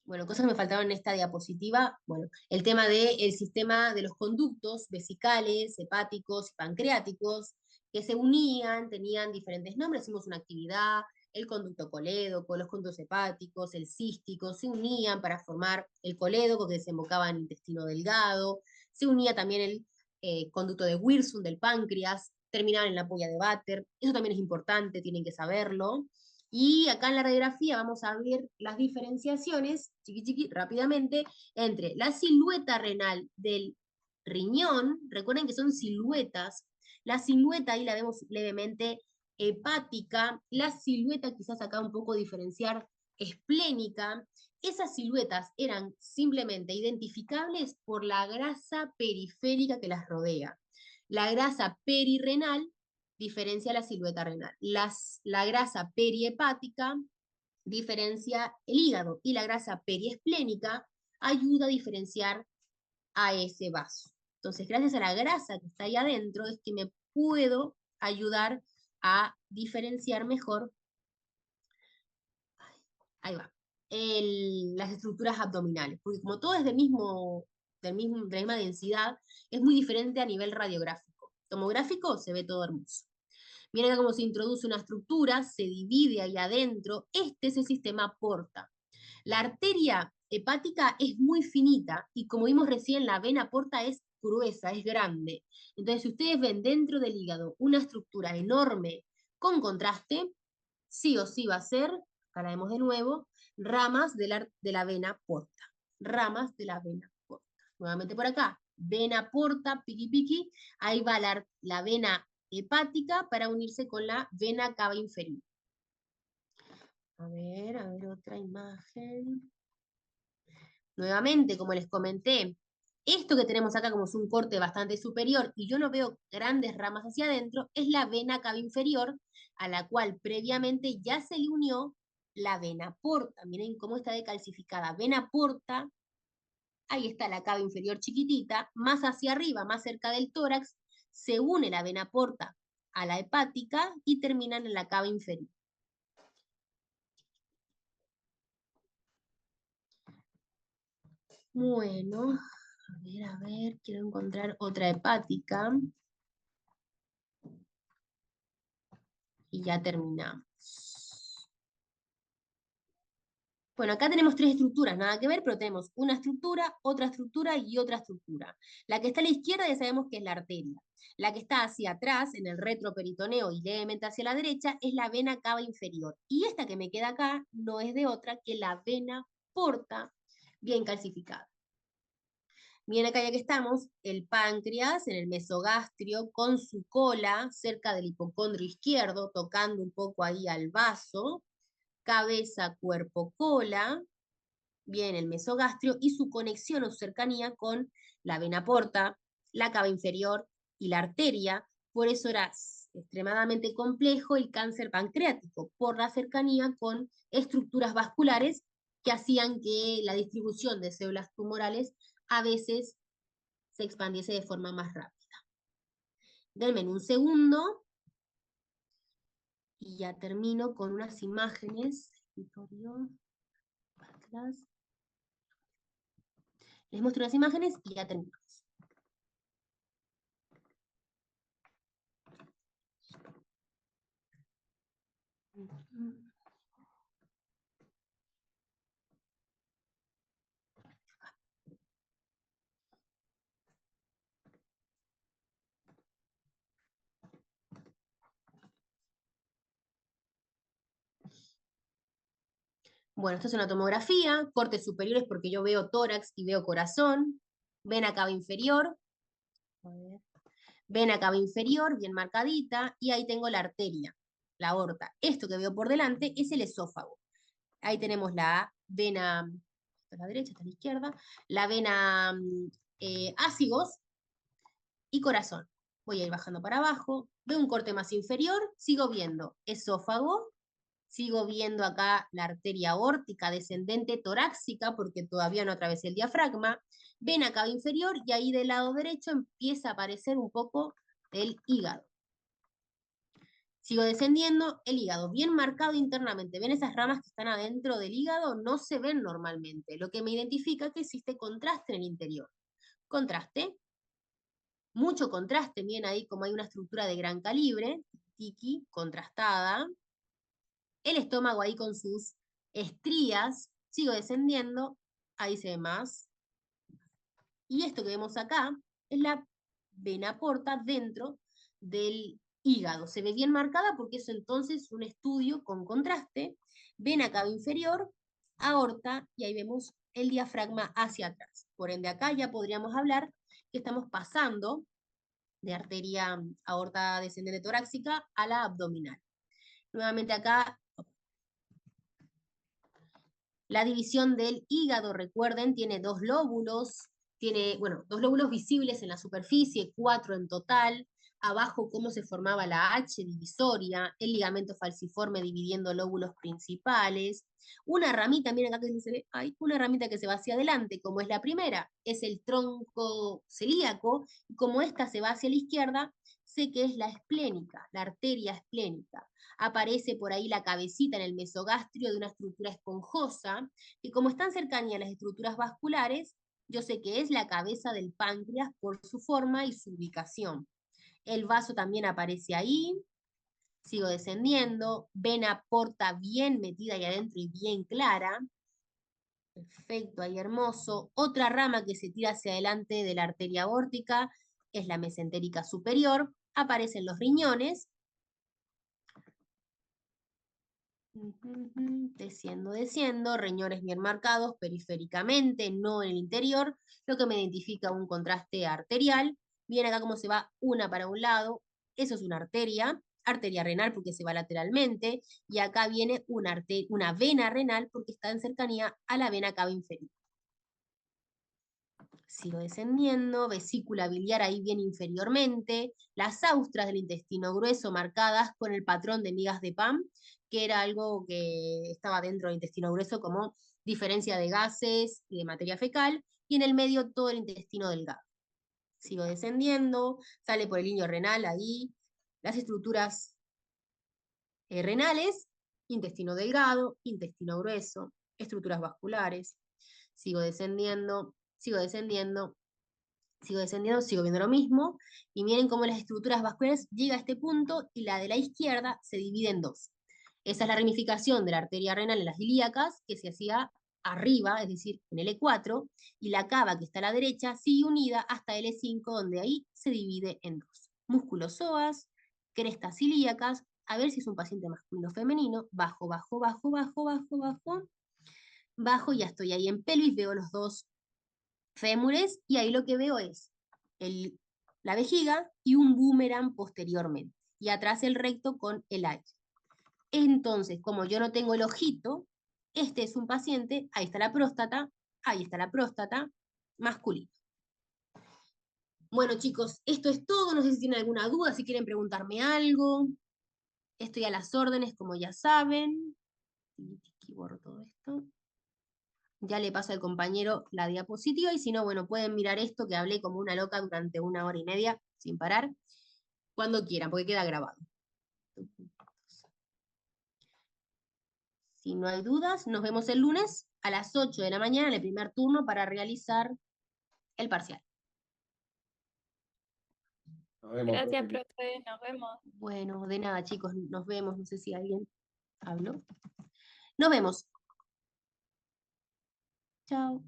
S1: Bueno, cosas que me faltaron en esta diapositiva. Bueno, el tema del sistema de los conductos vesicales, hepáticos y pancreáticos, que se unían, tenían diferentes nombres. Hicimos una actividad, el conducto colédoco, los conductos hepáticos, el cístico, se unían para formar el colédoco que desembocaba en el intestino delgado. Se unía también el conducto de Wirsung del páncreas, terminaban en la polla de Vater. Eso también es importante, tienen que saberlo. Y acá en la radiografía vamos a ver las diferenciaciones, rápidamente, entre la silueta renal del riñón, recuerden que son siluetas, la silueta ahí la vemos levemente hepática, la silueta quizás acá un poco diferenciar esplénica. Esas siluetas eran simplemente identificables por la grasa periférica que las rodea. La grasa perirrenal diferencia la silueta renal. La grasa periepática diferencia el hígado y la grasa periesplénica ayuda a diferenciar a ese vaso. Entonces, gracias a la grasa que está ahí adentro, es que me puedo ayudar a diferenciar mejor, ahí va, las estructuras abdominales, porque como todo es de la misma densidad, es muy diferente a nivel radiográfico. Tomográfico se ve todo hermoso. Miren acá cómo se introduce una estructura, se divide ahí adentro. Este es el sistema porta. La arteria hepática es muy finita y como vimos recién, la vena porta es gruesa, es grande. Entonces, si ustedes ven dentro del hígado una estructura enorme con contraste, sí o sí va a ser, acá la vemos de nuevo, ramas de la vena porta. Ramas de la vena porta. Nuevamente por acá, vena porta, piqui piqui, ahí va la vena hepática para unirse con la vena cava inferior. A ver otra imagen. Nuevamente, como les comenté, esto que tenemos acá como es un corte bastante superior y yo no veo grandes ramas hacia adentro, es la vena cava inferior, a la cual previamente ya se le unió la vena porta. Miren cómo está decalcificada. Vena porta, ahí está la cava inferior chiquitita, más hacia arriba, más cerca del tórax, se une la vena porta a la hepática y terminan en la cava inferior. Bueno, a ver, quiero encontrar otra hepática. Y ya terminamos. Bueno, acá tenemos tres estructuras, nada que ver, pero tenemos una estructura, otra estructura y otra estructura. La que está a la izquierda ya sabemos que es la arteria. La que está hacia atrás, en el retroperitoneo y levemente hacia la derecha, es la vena cava inferior. Y esta que me queda acá no es de otra que la vena porta bien calcificada. Bien, acá ya que estamos, el páncreas en el mesogastrio con su cola cerca del hipocondrio izquierdo, tocando un poco ahí al vaso, cabeza, cuerpo, cola, bien el mesogastrio y su conexión o su cercanía con la vena porta, la cava inferior y la arteria. Por eso era extremadamente complejo el cáncer pancreático, por la cercanía con estructuras vasculares que hacían que la distribución de células tumorales a veces se expandiese de forma más rápida. Denme en un segundo y ya termino con unas imágenes. Les muestro unas imágenes y ya terminamos. Bueno, esto es una tomografía, cortes superiores porque yo veo tórax y veo corazón, vena cava inferior, vena cava inferior, bien marcadita, y ahí tengo la arteria, la aorta. Esto que veo por delante es el esófago. Ahí tenemos la vena, esta a la derecha, esta a la izquierda, la vena ácigos y corazón. Voy a ir bajando para abajo, veo un corte más inferior, sigo viendo esófago, sigo viendo acá la arteria aórtica descendente torácica porque todavía no atravesé el diafragma, vena cava inferior y ahí del lado derecho empieza a aparecer un poco el hígado. Sigo descendiendo, el hígado bien marcado internamente. ¿Ven esas ramas que están adentro del hígado? No se ven normalmente, lo que me identifica que existe contraste en el interior. Contraste, mucho contraste, bien ahí como hay una estructura de gran calibre, tiki, contrastada. El estómago ahí con sus estrías, sigo descendiendo, ahí se ve más. Y esto que vemos acá es la vena porta dentro del hígado. Se ve bien marcada porque es entonces un estudio con contraste, vena cava inferior, aorta, y ahí vemos el diafragma hacia atrás. Por ende, acá ya podríamos hablar que estamos pasando de arteria aorta descendente torácica a la abdominal. Nuevamente acá, la división del hígado, recuerden, tiene dos lóbulos, tiene, bueno, dos lóbulos visibles en la superficie, 4 en total. Abajo, cómo se formaba la H divisoria, el ligamento falciforme dividiendo lóbulos principales. Una ramita, miren acá que se ve, hay una ramita que se va hacia adelante, como es la primera, es el tronco celíaco, y como esta se va hacia la izquierda, sé que es la esplénica, la arteria esplénica. Aparece por ahí la cabecita en el mesogastrio de una estructura esponjosa, que como están cercanas a las estructuras vasculares, yo sé que es la cabeza del páncreas por su forma y su ubicación. El vaso también aparece ahí, sigo descendiendo, vena porta bien metida ahí adentro y bien clara. Perfecto, ahí hermoso. Otra rama que se tira hacia adelante de la arteria aórtica es la mesentérica superior. Aparecen los riñones. Desciendo, riñones bien marcados periféricamente, no en el interior, lo que me identifica un contraste arterial. Viene acá como se va una para un lado, eso es una arteria renal porque se va lateralmente, y acá viene una vena renal porque está en cercanía a la vena cava inferior. Sigo descendiendo, vesícula biliar ahí bien inferiormente, las austras del intestino grueso marcadas con el patrón de migas de pan, que era algo que estaba dentro del intestino grueso como diferencia de gases y de materia fecal, y en el medio todo el intestino delgado. Sigo descendiendo, sale por el liño renal ahí, las estructuras renales, intestino delgado, intestino grueso, estructuras vasculares. Sigo descendiendo, sigo descendiendo, sigo descendiendo, sigo viendo lo mismo, y miren cómo las estructuras vasculares llega a este punto y la de la izquierda se divide en dos. Esa es la ramificación de la arteria renal en las ilíacas, que se hacía arriba, es decir, en L4, y la cava que está a la derecha sigue unida hasta L5, donde ahí se divide en dos. Músculos psoas, crestas ilíacas, a ver si es un paciente masculino o femenino, bajo, bajo, bajo, bajo, bajo, bajo, bajo, ya estoy ahí en pelvis, veo los dos fémures, y ahí lo que veo es la vejiga y un boomerang posteriormente, y atrás el recto con el aire. Entonces, como yo no tengo el ojito, este es un paciente, ahí está la próstata masculina. Bueno, chicos, esto es todo, no sé si tienen alguna duda, si quieren preguntarme algo, estoy a las órdenes, como ya saben. Borro todo esto. Ya le paso al compañero la diapositiva, y si no, bueno, pueden mirar esto que hablé como una loca durante 1 hora y media, sin parar, cuando quieran, porque queda grabado. Si no hay dudas, nos vemos el lunes a las 8 de la mañana en el primer turno para realizar el parcial.
S2: Nos vemos,
S3: Gracias,
S2: profe.
S3: profe. Nos vemos.
S1: Bueno, de nada, chicos, nos vemos. No sé si alguien habló. Nos vemos. Chao.